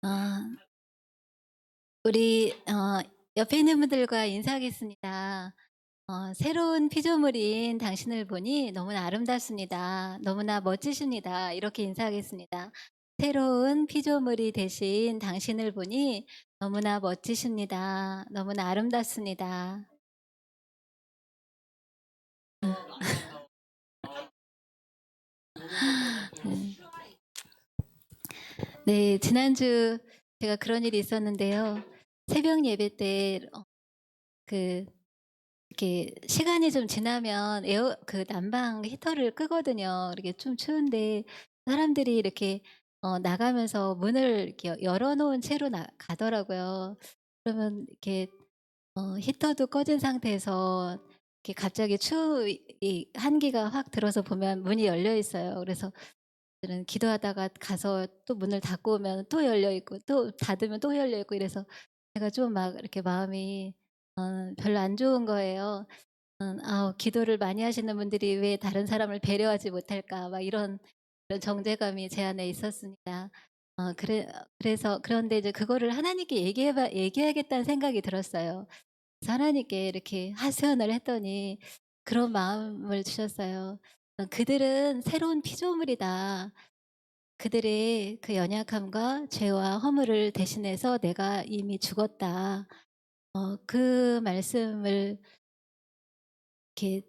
아, 우리 옆에 있는 분들과 인사하겠습니다. 새로운 피조물인 당신을 보니 너무나 아름답습니다. 너무나 멋지십니다. 이렇게 인사하겠습니다. 새로운 피조물이 되신 당신을 보니 너무나 멋지십니다. 너무나 아름답습니다. 음. 네, 지난주 제가 그런 일이 있었는데요. 새벽 예배 때 그 이렇게 시간이 좀 지나면 난방 히터를 끄거든요. 이렇게 좀 추운데 사람들이 이렇게 나가면서 문을 이렇게 열어 놓은 채로 가더라고요. 그러면 이렇게 히터도 꺼진 상태에서 이렇게 갑자기 이 한기가 확 들어서 보면 문이 열려 있어요. 그래서 저는 기도하다가 가서 또 문을 닫고 오면 또 열려 있고 또 닫으면 또 열려 있고 이래서 제가 좀 막 이렇게 마음이 별로 안 좋은 거예요. '기도를 많이 하시는 분들이 왜 다른 사람을 배려하지 못할까.' 막 이런 정제감이 제 안에 있었습니다. 그래서 그런데 이제 그거를 하나님께 얘기해야겠다는 생각이 들었어요. 그래서 하나님께 이렇게 하소연을 했더니 그런 마음을 주셨어요. "그들은 새로운 피조물이다. 그들의 그 연약함과 죄와 허물을 대신해서 내가 이미 죽었다." 그 말씀을 이렇게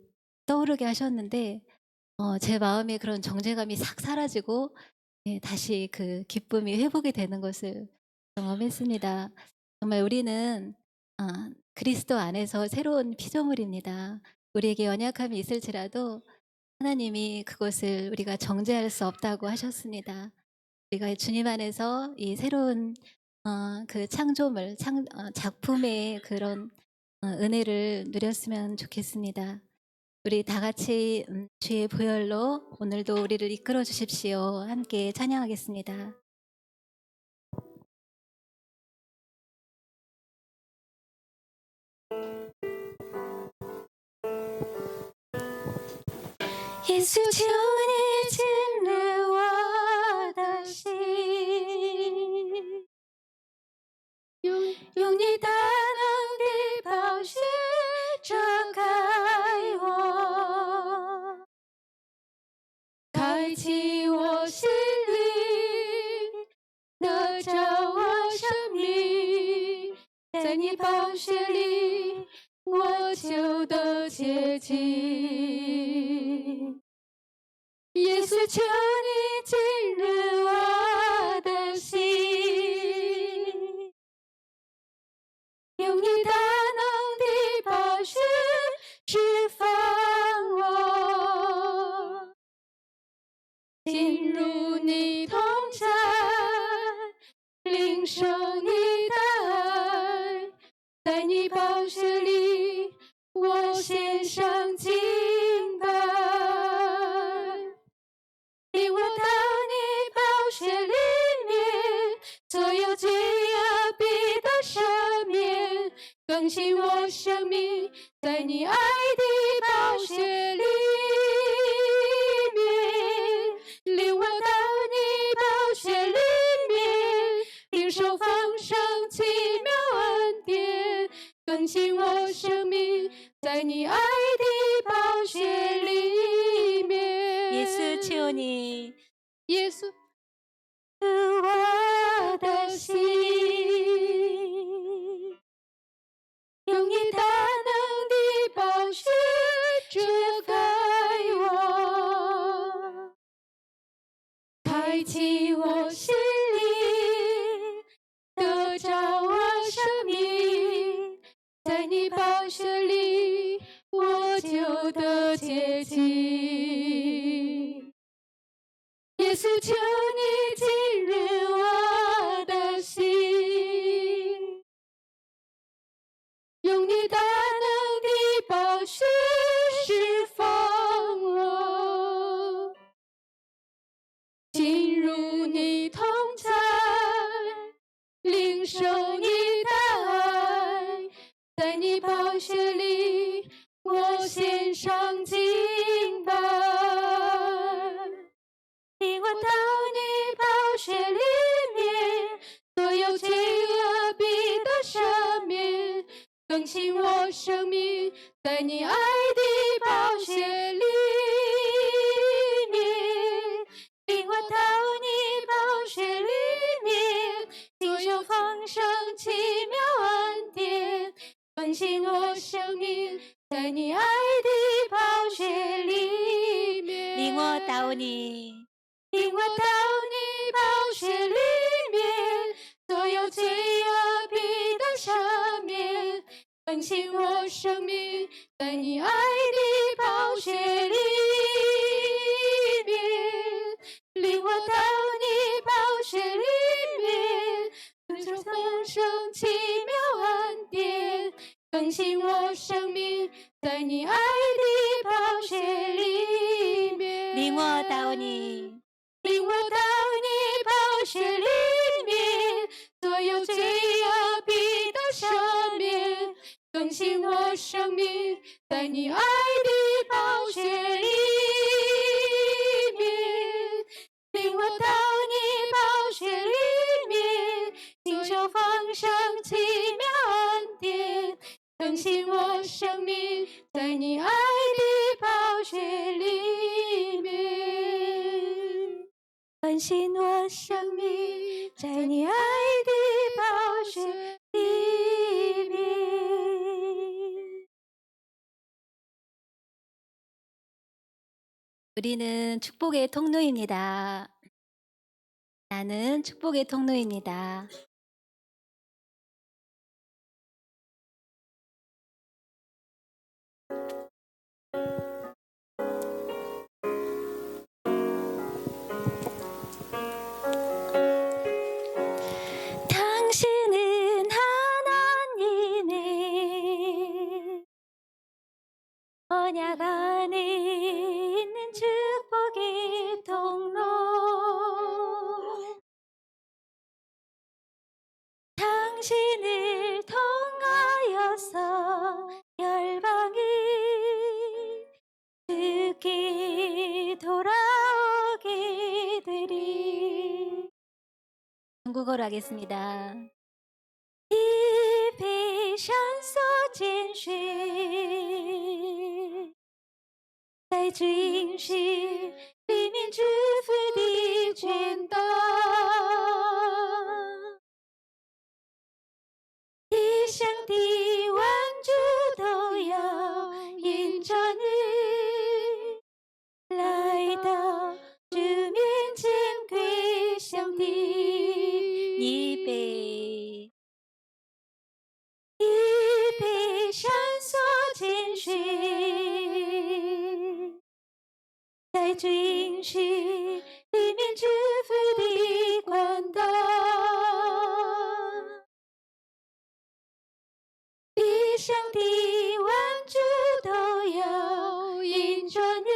떠오르게 하셨는데 제 마음에 그런 정제감이 싹 사라지고 다시 그 기쁨이 회복이 되는 것을 경험했습니다. 정말 우리는 그리스도 안에서 새로운 피조물입니다. 우리에게 연약함이 있을지라도 하나님이 그것을 우리가 정죄할 수 없다고 하셨습니다. 우리가 주님 안에서 이 새로운 그 창조물, 작품의 그런 은혜를 누렸으면 좋겠습니다. 우리 다 같이 주의 보혈로 오늘도 우리를 이끌어 주십시오. 함께 찬양하겠습니다. 예수 주의 진리와 다시 용이 다는 비바시 저가요 开启我心灵，得着我生命，在你宝血里，我求得洁净。耶稣，求你进入我的心，用你大能的宝血释放我。进入你同在，领受你的爱，在你宝血里，我献上敬拜。领我到你宝血里面，所有罪恶必得赦免，更新我生命，在你爱的宝血里面。领我到你宝血里面，领受丰盛奇妙恩典，更新我生命，在你爱的宝血里面。耶稣，求你，耶稣，我的心，用你大能的宝血遮盖我。开启我心灵，得着我生命，在你宝血里，我就得洁净。耶稣，求你进入我的心，用你大能的宝血释放我。进入你同在，领受你的爱，在你宝血里，我献上敬拜。领我到你宝血里面，所更新我生命，在你爱的宝血里面，领我到你宝血里面，领受丰盛奇妙恩典，更新我生命，在你爱的宝血里面，领我到你，领我到你宝血里面，所有罪恶必得赦免，更新我生命，在你爱的宝血里面，领我到你宝血里面，领受丰盛奇妙恩典，更新我生命，在你爱的宝血里面，领我到你，领我到你宝血里面，所有罪恶必得赦免，更新我生命，在你爱的宝血里面，领我到你宝血里面，领受丰盛奇妙恩典，更新我生命，在你爱的宝血里面，更新我生命，在你爱的宝血里面。 우리는 축복의 통로입니다. 나는 축복의 통로입니다. 당신은 하나님의 언약 안에 있는 축복의 통로. 당신을 통하여서 열방이 주께 돌아오게 되리. 중국어로 하겠습니다. 一杯上所见血，在主应许里面祝福的全道，地上的万族都要因着你来到主面前归向的一杯。一杯上所见血，在主应许里面祝福的管道，地上的万族都要因着你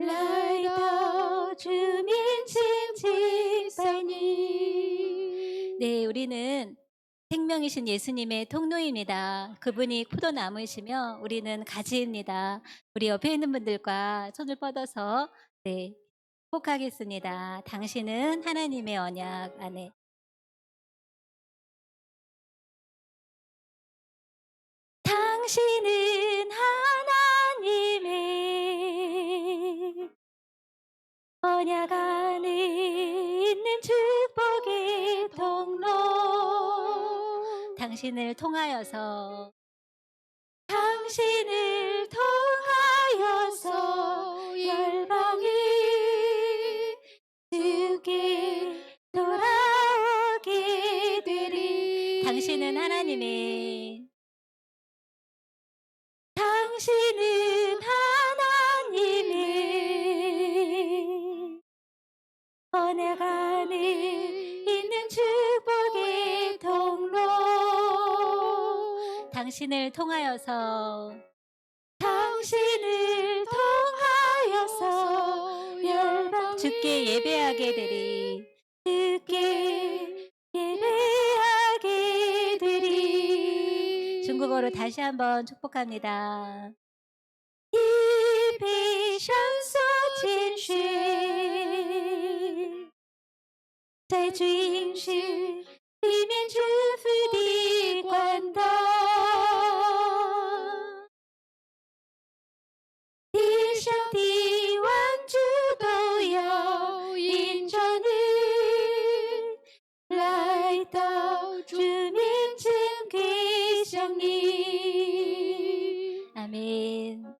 来到主面前敬拜你。 네, 우리는 생명이신 예수님의 통로입니다. 그분이 포도나무이시며 우리는 가지입니다. 우리 옆에 있는 분들과 손을 뻗어서 축복하겠습니다. 당신은 하나님의 언약 안에. 당신은 하나님의 언약 안에 있는 축복의 통로. 당신을 통하여서 열방이 주께 돌아오게 되리. 당신은 하나님의 언약 안에 있는 축복의 통로. 당신을 통하여서 열방 주께 예배하게 되리. 주께 예배하게 되리. 중국어로 다시 한번 축복합니다. 一杯上所见血，在主应许里面祝福的管道。地上的万族都要因着你来到主面前归向你。阿门。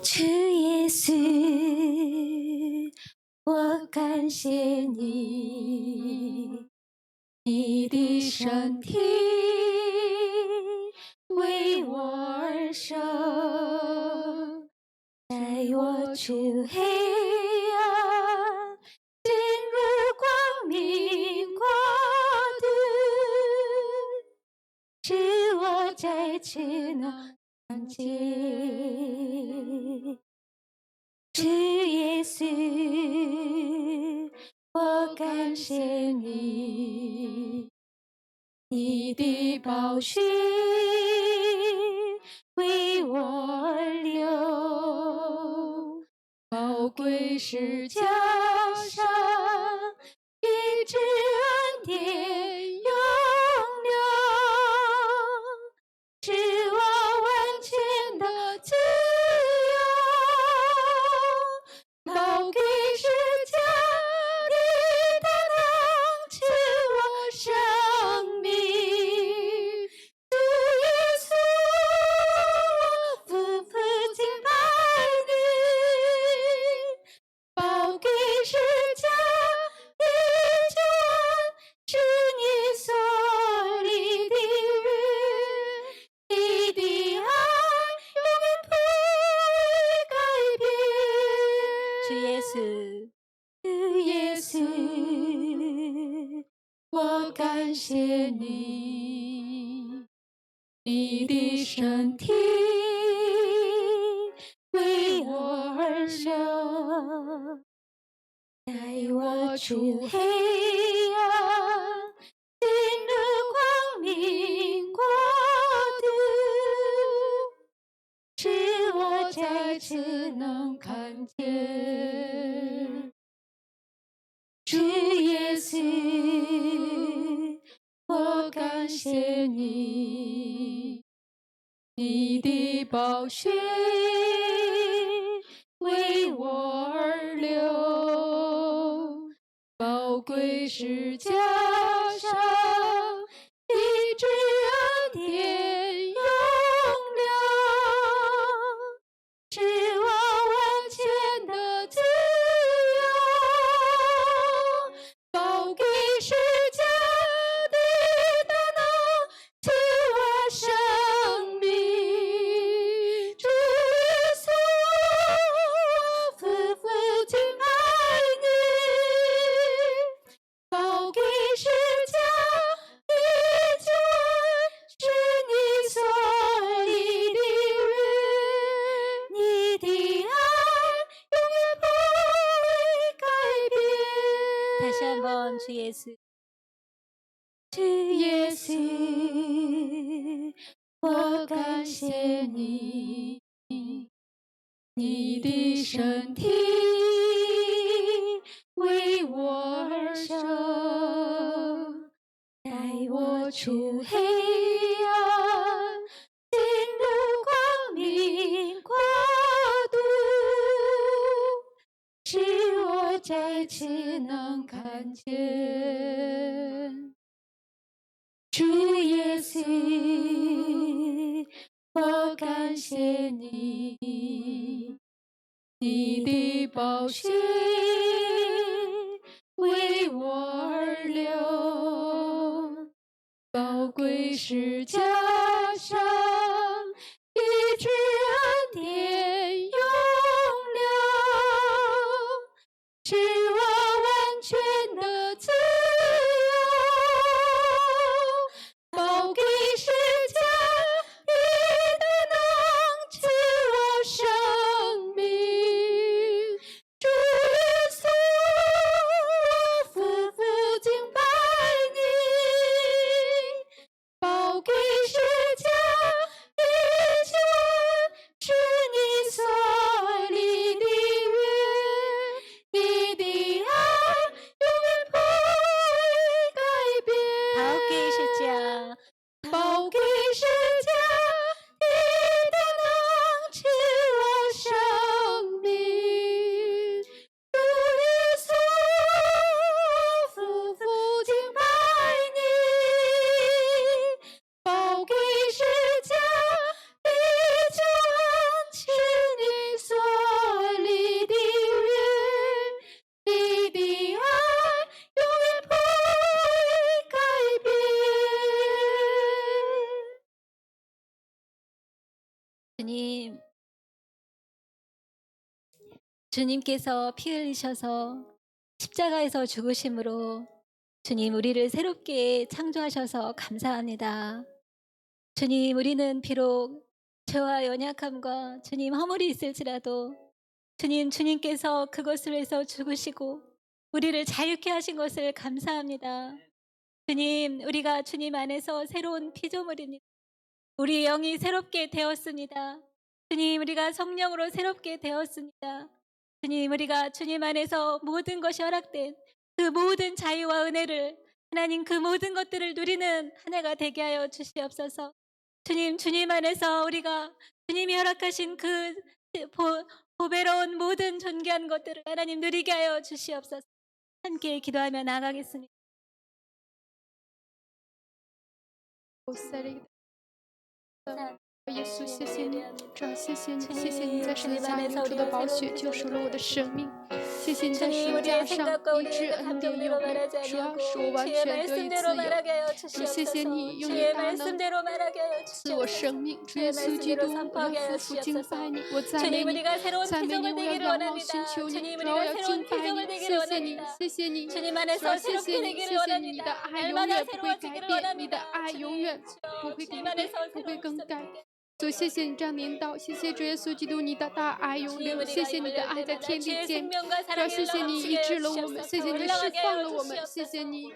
主耶稣，我感谢你，你的身体为我而受，带我出黑暗，进入光明国度，使我再次能看见。主耶稣，我感谢你，你的宝血为我而流，宝贵是加上一直恩典永留，使我完全的自由。宝贵是加你的能赐我生命。主耶稣，我夫妇敬拜你。宝贵是加你救恩，是你所立的约，你的爱永远不会改变。主耶稣，主耶稣，我感谢你，你的身体为我而流，带我出黑暗，进入光明国度，使我再次能看见。主耶稣，我感谢你，你的宝血为我而流，宝贵是加上一直恩典永留，使我完全的自由。宝贵是加你的能赐我生命。主耶稣，我夫妇敬拜你。宝贵是加你救恩，是你所立的约，你的爱永远不会改变。 다시 한번 주 예수. 主耶稣，我感谢你，你的身体为我而受，带我出黑暗，进入光明国度，使我再次能看见。主耶稣，我感谢你，你的宝血为我而流，宝贵是加上一直恩典永留，使我完全的自由。宝贵是加你的能赐我生命。主 주님, 주님께서 피 흘리셔서 십자가에서 죽으심으로 주님 우리를 새롭게 창조하셔서 감사합니다. 주님, 우리는 비록 죄와 연약함과 주님 허물이 있을지라도 주님, 주님께서 그것을 위해서 죽으시고 우리를 자유케 하신 것을 감사합니다. 주님, 우리가 주님 안에서 새로운 피조물입니다. 우리 영이 새롭게 되었습니다. 주님, 우리가 성령으로 새롭게 되었습니다. 주님, 우리가 주님 안에서 모든 것이 허락된 그 모든 자유와 은혜를, 하나님, 그 모든 것들을 누리는 한 해가 되게 하여 주시옵소서. 주님, 주님 안에서 우리가 주님이 허락하신 그 보배로운 모든 존귀한 것들을 하나님 누리게 하여 주시옵소서. 함께 기도하며 나아가겠습니다.耶稣，谢谢你，主啊，谢谢你，谢谢你在十字架流出的宝血救赎了我的生命，谢谢你在十字架上医治恩典有力，主啊，使我完全得以自由。主，谢谢你用你大能赐我生命，主耶稣基督，我要夫妇敬拜你，我赞美你，赞美你，我要仰望寻求你，主啊，我要敬拜你，谢谢你，谢谢你，主啊，谢谢你，谢谢你，你的爱永远不会改变，你的爱永远不会改变，不会更改。主，谢谢你这样领导，谢谢主耶稣基督，你的大爱永留，谢谢你的爱在天地间，主要谢谢你医治了我们，谢谢你释放了我们，谢谢你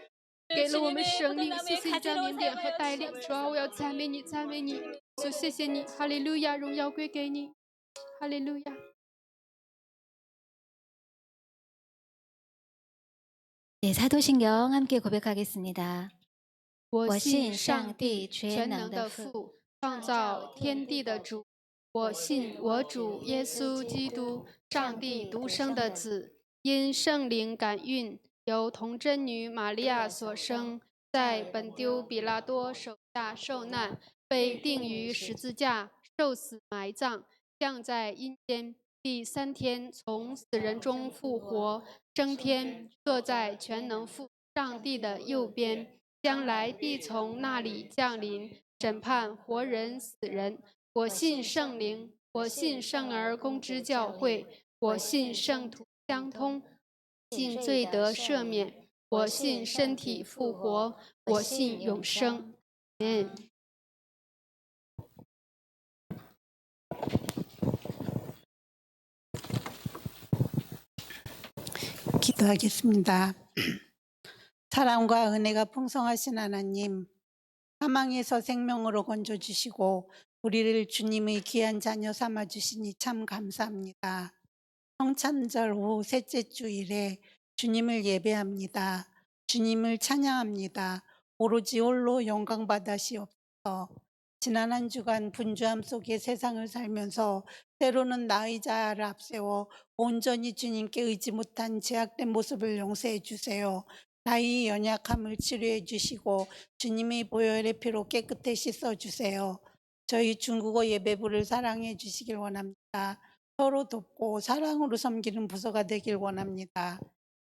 给了我们生命，谢谢你这样领点和带领，主啊，我要赞美你，赞美你，主，谢谢你，哈利路亚，荣耀归给你，哈利路亚。 네, 사도신경 함께 고백하겠습니다. 我信上帝全能的父，创造天地的主。我信我主耶稣基督，上帝独生的子，因圣灵感孕，由童真女玛利亚所生，在本丢比拉多手下受难，被钉于十字架，受死埋葬，降在阴间。第3天从死人中复活，升天，坐在全能父上帝的右边。 将来必从那里降临，审判活人死人。我信圣灵，我信圣而公之教会，我信圣徒相通，信罪得赦免，我信身体复活，我信永生。아멘。 기도하겠습니다. 사랑과 은혜가 풍성하신 하나님, 사망에서 생명으로 건져주시고 우리를 주님의 귀한 자녀 삼아주시니 참 감사합니다. 성찬절 후 셋째 주일에 주님을 예배합니다. 주님을 찬양합니다. 오로지 홀로 영광 받으시옵소서. 지난 한 주간 분주함 속에 세상을 살면서 때로는 나의 자아를 앞세워 온전히 주님께 의지 못한 제약된 모습을 용서해 주세요. 나의 연약함을 치료해 주시고 주님의 보혈의 피로 깨끗이 씻어 주세요. 저희 중국어 예배부를 사랑해 주시길 원합니다. 서로 돕고 사랑으로 섬기는 부서가 되길 원합니다.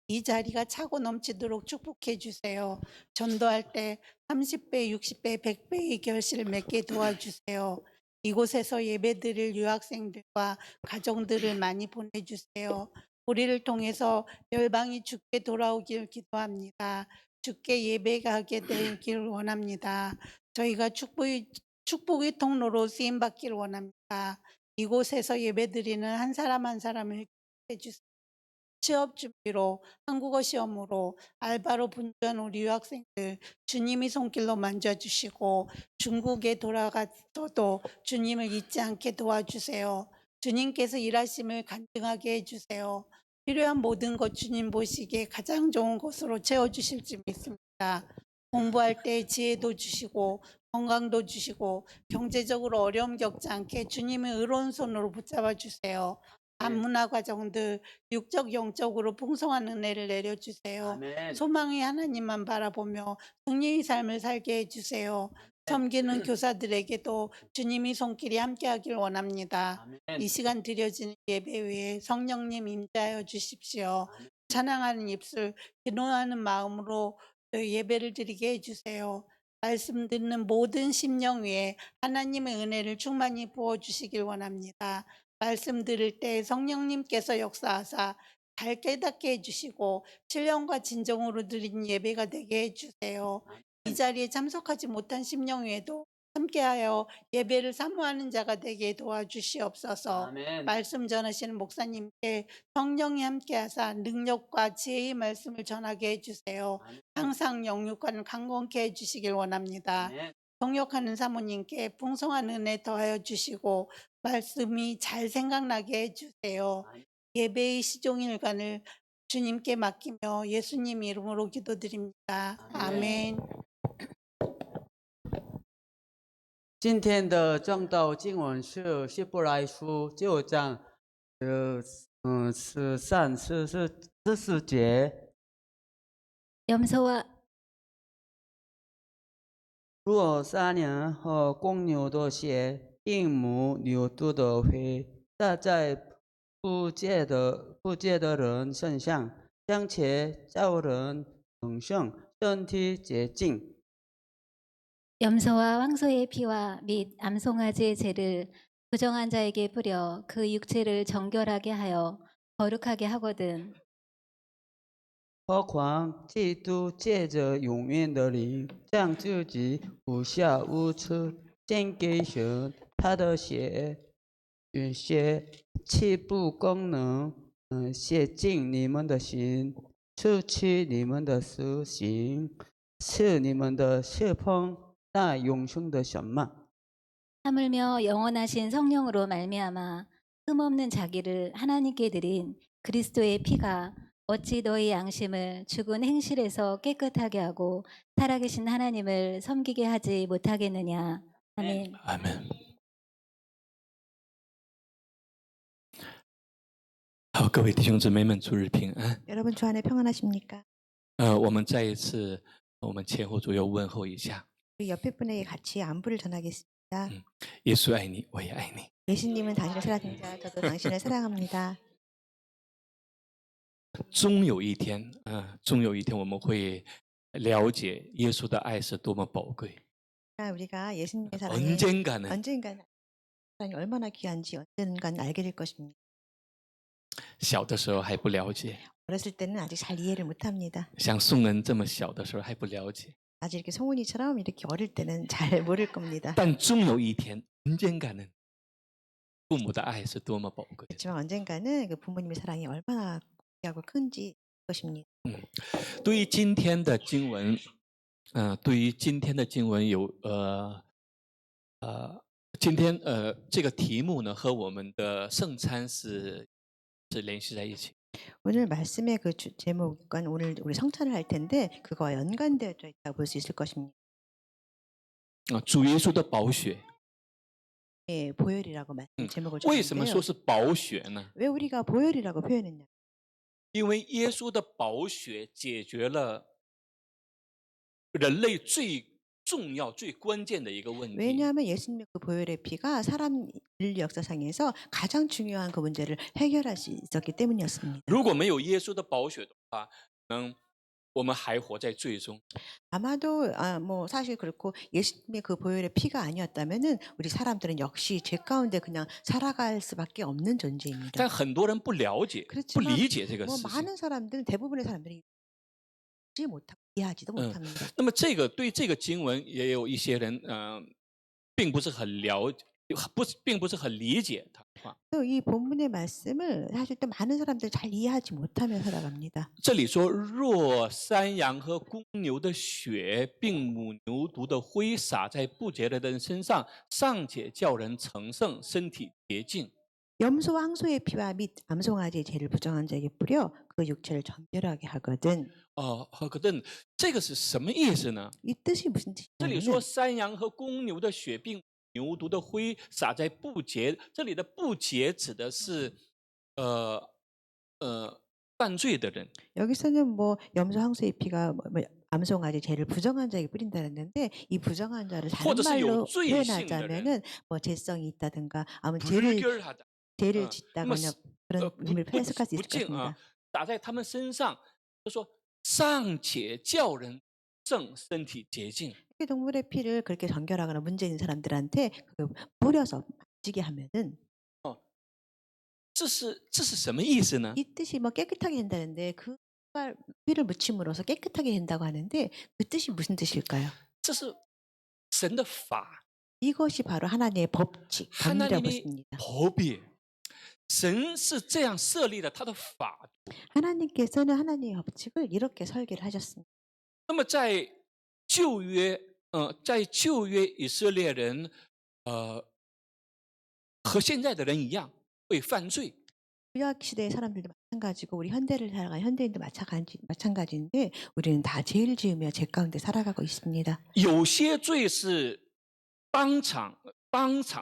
이 자리가 차고 넘치도록 축복해 주세요. 전도할 때 30배, 60배, 100배의 결실을 맺게 도와주세요. 이곳에서 예배드릴 유학생들과 가정들을 많이 보내주세요. 우리를 통해서 열방이 주께 돌아오길 기도합니다. 주께 예배하게 되길 원합니다. 저희가 축복의 통로로 쓰임받기를 원합니다. 이곳에서 예배드리는 한 사람 한 사람을 해주세요. 취업 준비로, 한국어 시험으로, 알바로 분주한 우리 유학생들 주님의 손길로 만져주시고 중국에 돌아가서도 주님을 잊지 않게 도와주세요. 주님께서 일하심을 간증하게 해주세요. 필요한 모든 것 주님 보시기에 가장 좋은 것으로 채워주실지 믿습니다. 공부할 때 지혜도 주시고 건강도 주시고 경제적으로 어려움 겪지 않게 주님의 의로운 손으로 붙잡아 주세요. 반문화 과정들 육적 영적으로 풍성한 은혜를 내려주세요. 아멘. 소망의 하나님만 바라보며 승리의 삶을 살게 해주세요. 섬기는 교사들에게도 주님의 손길이 함께하길 원합니다. 아멘. 이 시간 드려지는 예배 외에 성령님 임재하여 주십시오. 찬양하는 입술, 기도하는 마음으로 예배를 드리게 해주세요. 말씀 듣는 모든 심령 위에 하나님의 은혜를 충만히 부어주시길 원합니다. 말씀 들을 때 성령님께서 역사하사 잘 깨닫게 해주시고 신령과 진정으로 드린 예배가 되게 해주세요. 이 자리에 참석하지 못한 심령 위에도 함께하여 예배를 사모하는 자가 되게 도와주시옵소서. 아멘. 말씀 전하시는 목사님께 성령이 함께하사 능력과 지혜의 말씀을 전하게 해주세요. 항상 영육과는 강건케 해주시길 원합니다. 아멘. 동역하는 사모님께 풍성한 은혜 더하여 주시고 말씀이 잘 생각나게 해주세요. 예배의 시종일관을 주님께 맡기며 예수님 이름으로 기도드립니다. 아멘. 今天的正道经文是希伯来书9章14节。 염소와 若3年后公牛的血并母牛犊的灰撒在不洁的人身上，将且叫人永生，身体洁净。 염소와 황소의 피와 및 암송아지의 죄를 부정한 자에게 뿌려 그 육체를 정결하게 하여 거룩하게 하거든. 何况基督借着永远的灵，将自己无瑕无疵献给神，他的血岂不更能洗净你们的心，除去你们的私心，使你们的侍奉那永生的神吗？ 하물며 영원하신 성령으로 말미암아 흠없는 자기를 하나님께 드린 그리스도의 피가 어찌 너희 양심을 죽은 행실에서 깨끗하게 하고 살아계신 하나님을 섬기게 하지 못하겠느냐. 아멘. 아멘. 好，各位弟兄姊妹们，主日平安。 여러분 주 안에 평안하십니까? 我们再一次，我们前后左右问候一下。 우리 옆에 분에게 같이 안부를 전하겠습니다. 耶稣爱你，我也爱你。 예수님은 당신을 사랑합니다. 저도 당신을 사랑합니다. 终有一天，终有一天我们会了解耶稣的爱是多么宝贵。 우리가 예수님의 사랑이 언젠가는 언젠가는 사랑이 얼마나 귀한지 언젠가는 알게 될 것입니다. 小的时候还不了解， 어렸을 때는 아직 잘 이해를 못합니다. 像宋恩这么小的时候还不了解， 아직 이렇게 송은이처럼 이렇게 어릴 때는 잘 모를 겁니다. 但终有一天，언젠가는父母的爱是多么宝贵。 그렇지만 언젠가는 그 부모님의 사랑이 얼마나 귀하고 큰지 것입니다. 对于今天的经文，对于今天的经文有今天这个题目呢和我们的圣餐是联系在一起。 오늘 말씀의 그 제목과 오늘 우리 성찬을 할 텐데 그거와 연관되어 있다고 볼 수 있을 것입니다. 主耶稣的宝血， 예, 보혈이라고 말씀 제목을 为什么说 줬는데요. 是宝血呢？ 왜 우리가 보혈이라고 표현했냐? 因为耶稣的宝血解决了人类最重要、最关键的一个问题。 왜냐하면 예수님의 그 보혈의 피가 사람 인류 역사상에서 가장 중요한 그 문제를 해결할 수 있었기 때문이었습니다. 如果没有耶稣的宝血的话，可能我们还活在罪中。 아마도 뭐 사실 그렇고 예수님의 그 보혈의 피가 아니었다면은 우리 사람들은 역시 죄 가운데 그냥 살아갈 수밖에 없는 존재입니다. 但很多人不了解、不 그렇지만 理解这个 뭐 事情。 많은 사람들은 대부분의 사람들이 이해하지 못하고 이해하지도 못합니다. 那么这个对这个经文也有一些人并不是很并不是很理解它。 또 이 본문의 말씀을 사실 또 많은 사람들이 잘 이해하지 못하며 살아갑니다. 这里说，若山羊和公牛的血，并母牛犊的灰洒在不洁的人身上，尚且叫人成圣，身体洁净。 염소와 항소의 피와 및 암송아지의 죄를 부정한 자에게 뿌려 그 육체를 정결하게 하거든. 可是这个是什么意思呢？ 이 뜻이 무슨 这里说 뜻이냐면 山羊和公牛的血，并牛犊的灰洒在不洁，这里的不洁指的是犯罪的人。 여기서는 뭐 염소 항소의 피가 암송아지 죄를 부정한 자에게 뿌린다는데 이 부정한 자를 다른 或者是有 말로 罪性的人， 표현하자면은 뭐 죄성이 있다든가 아무 불결하다， 죄를 那么 짓다거나 그런 의미를 해석할 수 있을 不敬 것입니다. 打在他们身上，就说尚且叫人正身体洁净。 어떻게 동물의 피를 그렇게 정결하거나 문제 있는 사람들한테 뿌려서 만지게 하면은 这是什么意思呢？ 이 뜻이 뭐 깨끗하게 된다는데 그 피를 묻힘으로써 깨끗하게 된다고 하는데 그 뜻이 무슨 뜻일까요? 这是神的法， 이것이 바로 하나님의 법칙, 법이라고 하나님의 했습니다. 법이 神是这样设立的他的法。 하나님께서는 하나님의 법칙을 이렇게 설계를 하셨습니다. 那么在旧约，在旧约以色列人，和现在的人一样会犯罪。 구약 시대의 사람들도 마찬가지고 우리 현대를 살아가는 현대인도 마찬가지인데 우리는 다 죄를 지으며 죄 가운데 살아가고 있습니다. 有些罪是当场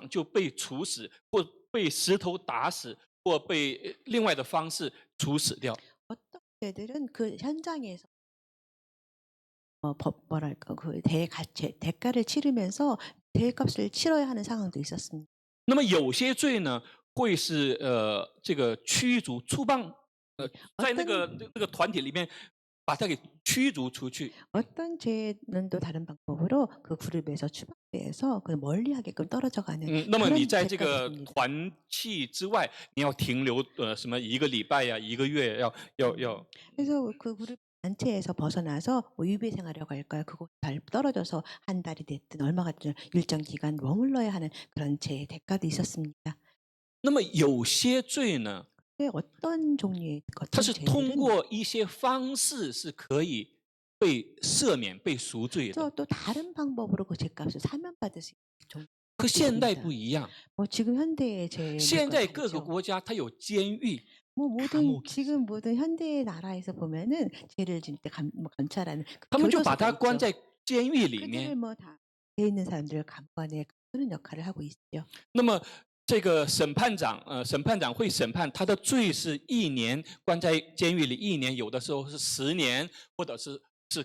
就被处死，或被石头打死，或被另外的方式处死掉。 어떤 죄들은 그 현장에서 대가를 치르면서 대값을 치러야 하는 상황도 있었습니다. 那么有些罪呢，会是这个驱逐出邦，在那个团体里面把他给驱逐出去。 어떤 죄는 또 다른 방법으로 그 그룹에서 추방돼서 그 멀리하게끔 떨어져가는 那么 그런 你在这 죄가 个 있습니다. 团契之外，你要停留什么1个礼拜呀、1个月，要 그래서 그 그룹 단체에서 벗어나서 뭐 유배 생활이라고 할까요? 그곳 잘 떨어져서 한 달이 됐든 얼마가 됐든 일정 기간 머물러야 하는 그런 죄의 대가도 있었습니다. 那么有些罪呢， 근데 어떤 종류의 它 어떤 是通 죄들은 过一些方式是可以被赦免、被赎罪的。 또 다른 방법으로 그 죄값을 사면받을 수 있는 종류. 和现代 있습니다. 不一样， 뭐 지금 현대의 죄 现在各个国家它有监狱， 뭐 모든 감옥이 지금 모든 현대의 나라에서 보면은 죄를 지을 때 감찰하는 그 他们就把 교도소가 他关 있죠. 在监狱里 그들을 面。 뭐다 죄 있는 사람들을 감관에 그런 역할을 하고 있죠. 那么这个审判长会审判他的罪是1年，关在监狱里1年，有的时候是10年，或者是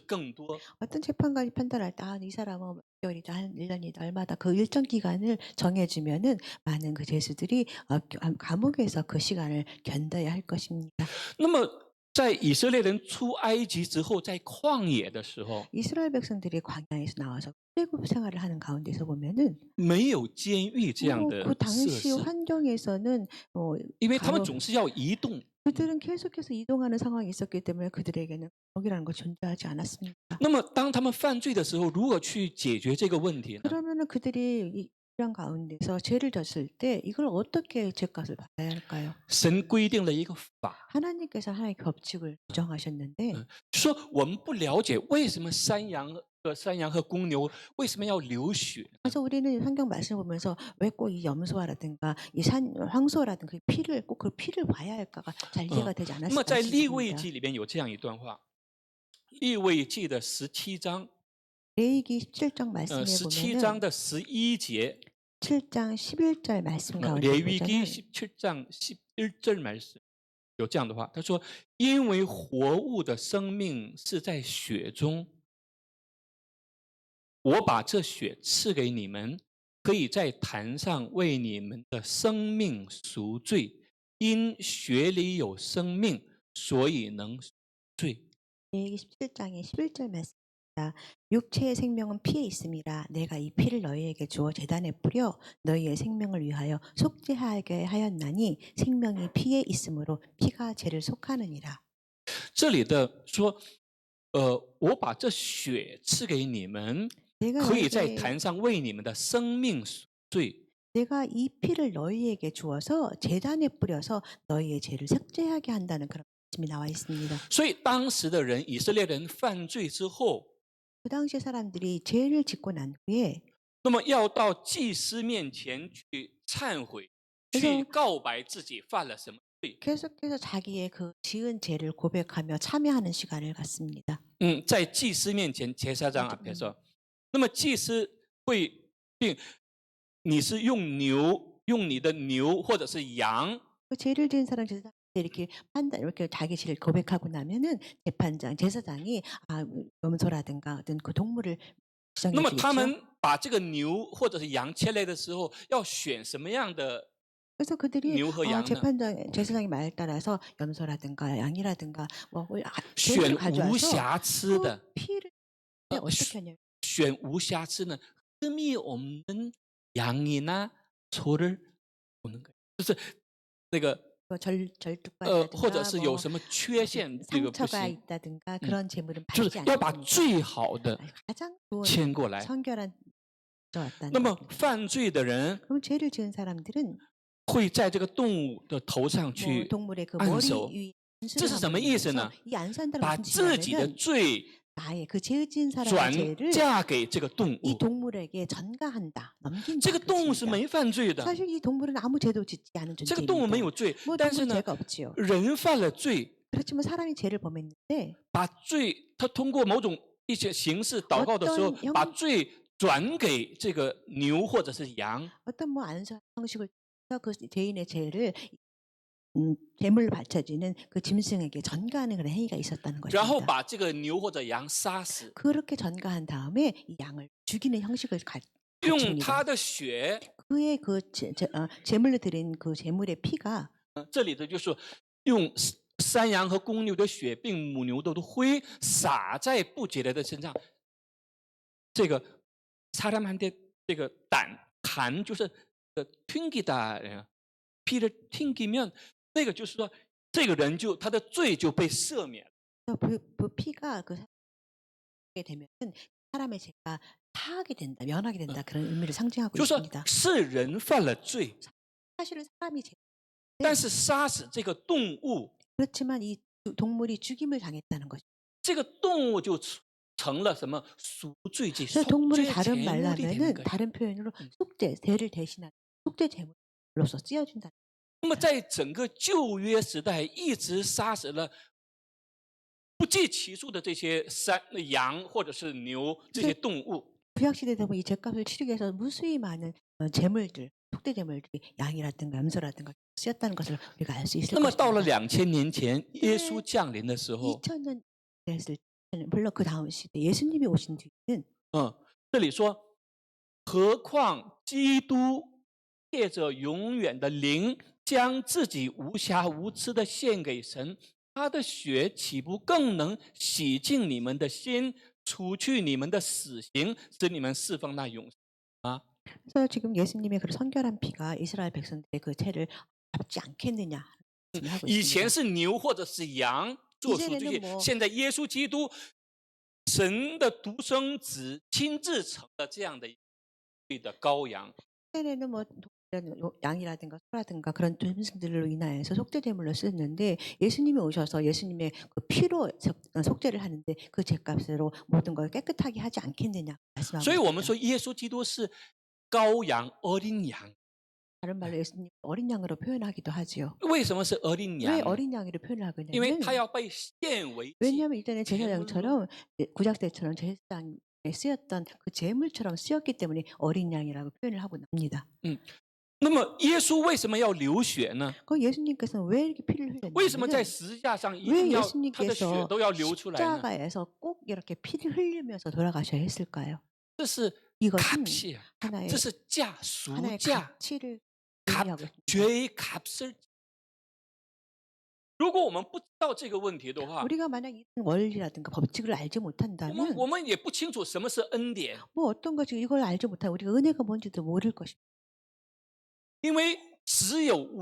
更多。 어떤 재판관이 판단할 때 이 사람은 몇 개월이다, 한 1년이다, 얼마다 그 일정 기간을 정해주면은 많은 그 죄수들이 감옥에서 그 시간을 견뎌야 할 것입니다. 那么在以色列人出埃及之后，在旷野的时候， 이스라엘 백성들이 광야에서 나와서 출애굽 생활을 하는 가운데서 보면은 没有监狱这样的 그 设 당시 施， 환경에서는 因为他们 바로 总是要移动。 그들은 계속해서 이동하는 상황이 있었기 때문에 그들에게는 감옥이라는 거 존재하지 않았습니다. 那么当他们犯罪的时候，如何去解决这个问题呢？ 그러면은 그들이 이런 가운데서 죄를 졌을 때 이걸 어떻게 죄값을 받아야 할까요? 神规定了一个法， 하나님께서 하나의 법칙을 규정하셨는데 就说我们不了解为什么山羊和公牛为什么要流血。 그래서 우리는 성경 말씀을 보면서 왜 꼭 이 염소라든가 이 황소라든가 그 피를 꼭 그 피를 봐야 할까가 잘 이해가 되지 那么在利未 않았습니다. 记里面有这样一段话，利未记的17章， 레위기 17장 말씀에 17 보면은 章的11节， 7장 11절 말씀 가운데 레위기 보면은 17장 11절 말씀有这样的话，他说：“因为活物的生命是在血中，我把这血赐给你们，可以在坛上为你们的生命赎罪。因血里有生命，所以能赎罪。” 레위기 17장의 11절 말씀입니다. 육체의 생명은 피에 있음이라 내가 이 피를 너희에게 주어 제단에 뿌려 너희의 생명을 위하여 속죄하게 하였나니 생명이 피에 있으므로 피가 죄를 속하느니라. 这里的说，我把这血赐给你们， 내가 可以在 너희에게 坛上为你们的生命赎罪。 내가 이 피를 너희에게 주어서 제단에 뿌려서 너희의 죄를 속죄하게 한다는 그런 말씀이 나와 있습니다. 所以当时的人，以色列人犯罪之后， 그 당시 사람들이 죄를 짓고 난 후에 那么要到祭司面前去忏悔， 그래서 去告白自己犯了什么罪。 계속해서 자기의 그 지은 죄를 고백하며 참여하는 시간을 갖습니다. 在祭司面前，제사장 앞에서， 那么祭司会并你是用你的牛或者是羊， 그 죄를 지은 사람 제사장 이렇게 판단 이렇게 자기 죄를 고백하고 나면은 제사장이 염소라든가 어떤 그 동물을 那么他 지정해 주겠죠. 们把这个牛或者是羊切来的时候，要选什么样的 그래서 그들이牛和羊呢？ 제사장의 말에 따라서 염소라든가 양이라든가 뭐 选 죄를 无 가져와서 瑕疵的， 그 피를 어떻게 하냐? 选无瑕疵呢? 흠이 없는 양이나 소를 보는 거예요. 就是那个 뭐 절뚝과 或者 있다든가 是有 뭐 什么缺陷这个不 상처가 行， 있다든가 그런 재물은 就 받지 是要把 않습니다. 最好的 가장 좋은 牵过来。 성결한 가져왔다는 那么 겁니다. 犯罪的人 그럼 죄를 지은 사람들은 会在这个动物的头上 뭐 去 동물의 그 按 머리 手， 위에 这是什么意思呢？ 이 안수한다는 把 무슨 自己的 뜻이냐면은 罪 나의 그 죄 지은 사람의 转 죄를 嫁给这个动 이 物。 동물에게 전가한다, 这 넘긴다. 个动物是 그것입니다. 没犯罪的， 사실 이 동물은 아무 죄도 짓지 않은 这个动物没有 존재입니다. 罪， 뭐 但是 동물 呢， 죄가 없지요. 人犯了罪， 그렇지만 사람이 죄를 범했는데 把罪他通过某种一些形式祷告的时候 어떤 ， 형 把罪转给这个牛或者是羊， 어떤 뭐 안수 형식을 통해서 그 죄인의 죄를 제물로 바쳐지는 그 짐승에게 전가하는 그런 행위가 있었다는 然后 것입니다. 把这个牛或者羊杀死， 그렇게 전가한 다음에 이 양을 죽이는 형식을 用 갖춥니다. 他的血， 그의 그 제물로 드린 그 제물의 피가 这里的就是用山羊和公牛的血，并母牛的灰洒在不洁的身上。这个사람한테这个胆就是튕기다， 피를 튕기면 那个就是说，这个人就他的罪就被赦免了。 그 피가 그 사람에게 되면은 사람의 죄가 사하게 된다, 면하게 된다 그런 의미를 상징하고 就是说 있습니다. 是人犯了罪， 사실은 사람이 죄, 但是杀死这个动物， 그렇지만 이 동물이 죽임을 당했다는 거죠. 这个动物就成了什么赎罪祭、 그래서 赎 동물이 罪 다른 제물이 되는 말하면은 거예요。 다른 표현으로 속죄, 죄를 대신하는 속죄 제물로서 쓰여준다. 那么在整个旧约时代，一直杀死了不计其数的这些羊或者是牛这些动物。 구약 시대 되면 이 죄값을 치르기 위해서 무수히 많은 제물들, 속죄 제물들이 양이라든가 염소라든가 쓰였다는 것을 우리가 알 수 있을 那么到了 것입니다. 2000年前，耶稣降临的时候， 2000년 됐을 때는 물론 그 다음 시대 예수님이 오신 뒤에는 这里说，何况基督借着永远的灵，将自己无瑕无疵的献给神，他的血岂不更能洗净你们的心，除去你们的死刑，使你们侍奉那永生啊？ 그래서 지금 예수님의 그 선결한 피가 이스라엘 백성들의 그 죄를 잡지 않겠느냐 말씀을 하고 以前 있습니다. 是牛或者是羊做赎罪 이제는 祭， 뭐 现在耶稣基督神的独生子亲自成了这样的一的羔羊。 그때는 뭐 양이라든가 소라든가 그런 짐승들로 인하여서 속죄 제물로 쓰였는데 예수님이 오셔서 예수님의 그 피로 속죄를 하는데 그 죄값으로 모든 걸 깨끗하게 하지 않겠느냐 말씀하고 所以我们 있습니다. 说耶稣基督是羔羊어린 양。 다른 말로 예수님 어린 양으로 표현하기도 하지요. 为什么是어린 왜 양？ 어린 양으로 표현을 因为 하느냐면 他要被献为祭。 왜냐하면 이전에 제사장처럼 구약때처럼 제사장에 쓰였던 그 제물처럼 쓰였기 때문에 어린 양이라고 표현을 하고 납니다. 那么耶稣为什么要流血呢？ 그 예수님께서는 왜 이렇게 피를 为什么在 흘렸냐면 十字架上一 왜 定要他的血 예수님께서 都要流出来呢？ 십자가에서 꼭 이렇게 피를 흘리면서 돌아가셔야 했을까요? 这是 이것은 값이야. 하나의 这是价赎 하나의 价， 가치를 값 의미하고 있습니다. 죄의 값을。 如果我们不知道这个问题的话， 우리가 만약 이런 원리라든가 법칙을 알지 我 못한다면 们也不清楚什么是恩典， 뭐 어떤 것이 이걸 알지 못하면 우리가 은혜가 뭔지도 모를 것입니다. 因为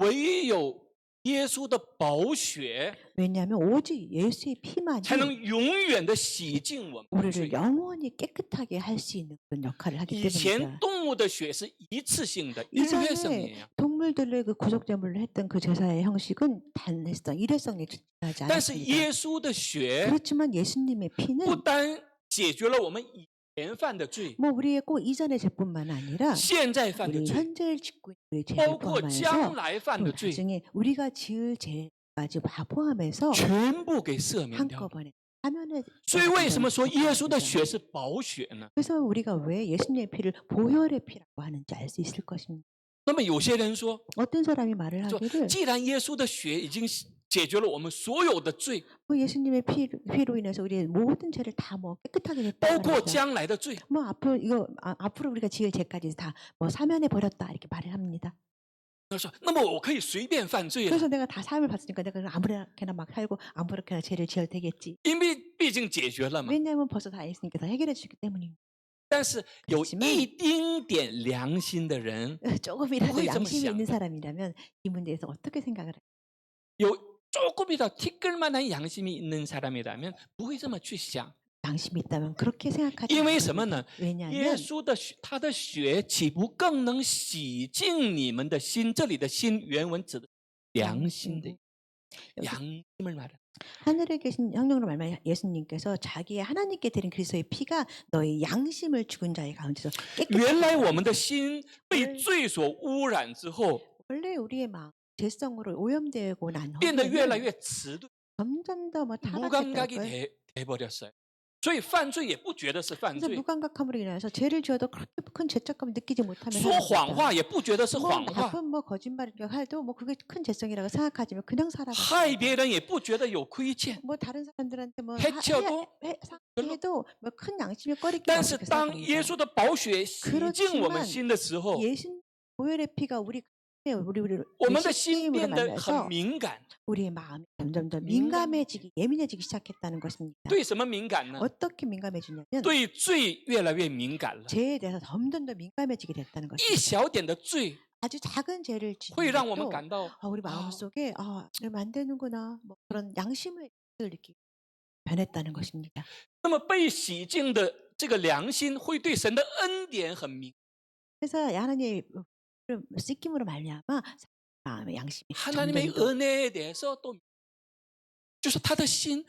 唯有耶稣的宝血 왜냐하면 오직 예수의 피만이 才能永远的洗净我们的 우리를 罪。 영원히 깨끗하게 할 수 있는 그런 역할을 하기 以前 때문입니다. 动物的血是一次性的，일회성이에요。 동물들의 그 구속제물로 했던 그 제사의 형식은 단회성, 일회성에 지나지 但是 않았습니다. 耶稣的血 그렇지만 예수님의 不 피는 单解决了我们以前犯的罪， 뭐 우리의 꼭 이전의 죄뿐만 아니라 现在犯的 우리 罪， 현재 짓고 있는 우리 죄를 包括将 포함해서 来犯 또 的罪， 나중에 우리가 지을 죄까지 다 포함해서 全部给赦免掉了。 한꺼번에 화면에 所以为什么说耶稣的 다 血是宝血呢？ 그래서 우리가 왜 예수님의 피를 보혈의 피라고 하는지 알 수 있을 것입니다. 那么有些人说， 어떤 사람이 말을 说 하기를 既然耶稣的血已经解决了我们所有的罪， 뭐 예수님의 피로 인해서 우리의 모든 죄를 다 뭐 깨끗하게 包 됐다. 括将来的罪， 뭐 앞으로 우리가 지을 죄까지 다 뭐 사면해 버렸다 이렇게 말을 합니다. 他说，那么我可以随便犯罪了， 그래서 내가 다 사함을 받으니까 내가 아무렇게나 막 살고 아무렇게나 죄를 지어도 되겠지. 因为毕竟解决了嘛。 왜냐하면 벌써 다 했으니까 다 해결해 주기 때문입니다. 但是有 그렇지만 一丁点良心的人 조금이라도 거의 좀 양심이 있는 想的。 사람이라면 이 문제에서 어떻게 생각을 해요? 有 조금이라도 티끌만한 양심이 있는 사람이라면 不会这么去想。 양심이 있다면 그렇게 생각하지 因为什么呢？ 않습니다. 왜냐하면 耶稣的血，他的血岂不更能洗净你们的心？这里的心原文指的良心的 여기 양심을 말해. 하늘에 계신 성령으로 말하면 예수님께서 자기의 하나님께 드린 그리스도의 피가 너의 양심을 죽은 자의 가운데서 原来 깨끗하게 我们的心被罪所污染之后， 원래 우리의 마음 죄성으로 오염되고 난 变得越来 후에는 越迟钝， 점점 더 뭐 무감각이 타락했다고요. 돼버렸어요. 所以犯罪也不觉得是犯 그래서 罪， 무감각함으로 인해서 죄를 지어도 그렇게 큰 죄책감을 느끼지 못하면 说谎 살아갑니다. 话也不觉得是 뭐 谎话， 나쁜 뭐 거짓말을 해도 뭐 그게 큰 죄성이라고 생각하지만 그냥 害 살아갑니다. 别人也不觉得有亏欠。 뭐 다른 사람들한테 뭐 해쳐도 상해도 뭐 큰 양심의 꺼리낌 但 없이 是 그렇게 当 살아갑니다. 耶稣的宝血洗净我们 그렇지만 心的时候， 예수님 보혈의 피가 우리를 我们的心 씻김으로 变得很 말려서 敏感。 우리의 마음이 점점 더 민감해지기. 예민해지기 시작했다는 것입니다. 对什么敏感呢？ 어떻게 민감해지냐면 对罪越来越敏感了。 죄에 대해서 점점 더 민감해지게 됐다는 一 것입니다. 小点的罪 아주 작은 죄를 会 지는 让我们 것도 感到 우리 마음속에 이러면 안 되는구나 뭐 그런 양심을 느끼고 변했다는 것입니다. 那么被洗净的这个良心会对神的恩典很敏。 그래서 하나님의 씻김으로 말미암아 마음의 양심이 하나님의 점점 더 은혜에 대해서 또就是他的心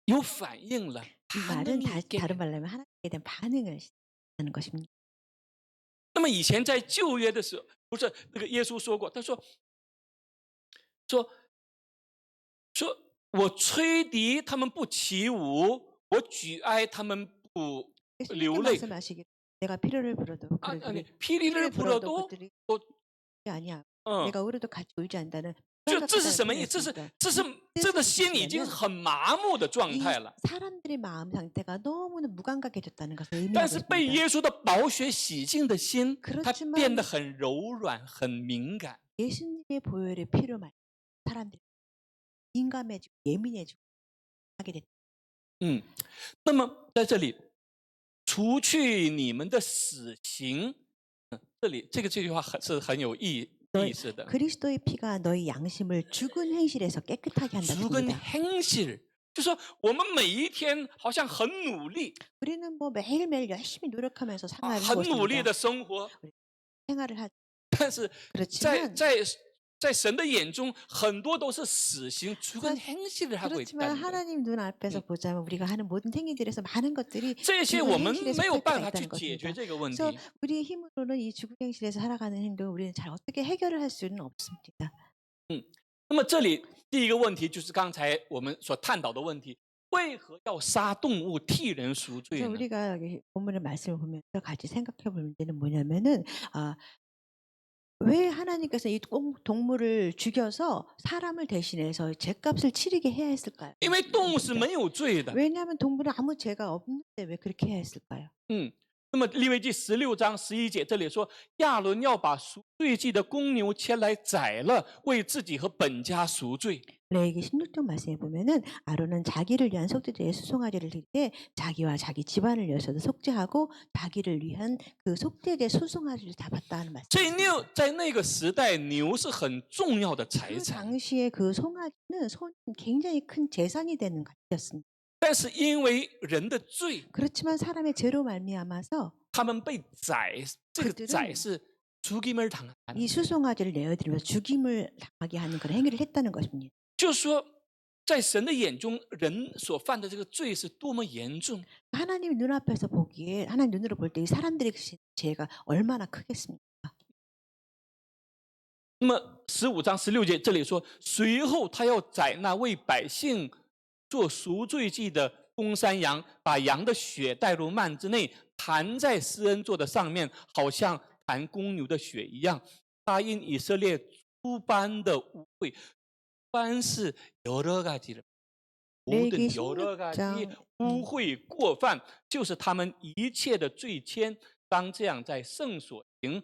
有反应了， 이 말은 반응이 있게 다른 돼. 말로 하면 하나님에 대한 반응을 하는 것입니다. 那么以前在旧约的时候，不是那个耶稣说过，他说我吹笛他们不起舞，我举哀他们不 예수님께流泪。 말씀하시기를 내가 피리를 불어도 아니 그들이 피리를 불어도 그들이 또 아니야. 嗯， 내가 울어도 같이 울지 않는다는 这是什么意思？这的心已经很麻木的状态了。 사람들의 마음 상태가 너무나 무감각해졌다는 것을 但 의미하고 是被 있습니다. 耶稣的宝血洗净的心，它 그렇지만 变得很柔软、很敏感。 예수님의 보혈의 피로 말 사람들이 민감해지고 예민해지고 하게 됐다. 那么在这里，除去你们的死刑，这里这句话是很有意思的。 그리스도의 피가 너희 양심을 죽은 행실에서 깨끗하게 한다는 죽은 겁니다. 행실，就说我们每一天好像很努力， 우리는 뭐 매일매일 열심히 노력하면서 很 생활을 努力 하고 的生活， 생활을 하죠. 但是 그렇지만 在神的眼中，很多都是死刑，죽은 행실을 하고 그렇지만 있다는 거예요. 하나님 눈 앞에서 보자면 우리가 하는 모든 행위들에서 많은 것들이 这些 죽은 我们 행실에서 没有办法 펼쳐져 去 있다는 解决 것입니다. 这个问题。 그래서 우리의 힘으로는 이 죽은 행실에서 살아가는 행동을 우리는 잘 어떻게 해결을 할 수는 없습니다. 那么这里第一个问题就是刚才我们所探讨的问题：为何要杀动物替人赎罪 그래서 呢？ 우리가 여기 본문의 말씀을 보면서 같이 생각해 볼 문제는 뭐냐면은 왜 하나님께서 이 동물을 죽여서 사람을 대신해서 죄값을 치르게 해야 했을까요? 因为动物是没有罪的。 왜냐하면 동물은 아무 죄가 없는데 왜 그렇게 해야 했을까요? 那么利未记16章11节这里说，亚伦要把赎罪祭的公牛牵来宰了，为自己和本家赎罪。 레위기 16장 말씀에 보면은 아론은 자기를 위한 속죄제의 수송아지를 드릴 때 자기와 자기 집안을 위해서도 속죄하고 자기를 위한 그 속죄제 수송아지를 잡았다 하는 这 말씀입니다. 牛在那个时代，牛是很重要的财 그 产， 당시에 그 송아지는 굉장히 큰 재산이 되는 가치였습니다. 但是因为人的罪， 그렇지만 사람의 죄로 말미암아서 他们被宰。这个 그들은 宰是죽임을 당하는。 이 수송아지를 내어드리면서 죽임을 당하게 하는 그런 행위를 했다는 것입니다. 就是说，在神的眼中，人所犯的这个罪是多么严重。 하나님 눈앞에서 보기에 하나님 눈으로 볼 때 이 사람들의 죄가 얼마나 크겠습니까? 那么15章16节这里说，随后他要宰那为百姓做赎罪祭的公山羊，把羊的血带入幔之内，弹在施恩座的上面，好像弹公牛的血一样。他因以色列诸般的污秽，般是여러 가지를 모든 여러 가지污秽过犯，就是他们一切的罪愆，当这样在圣所行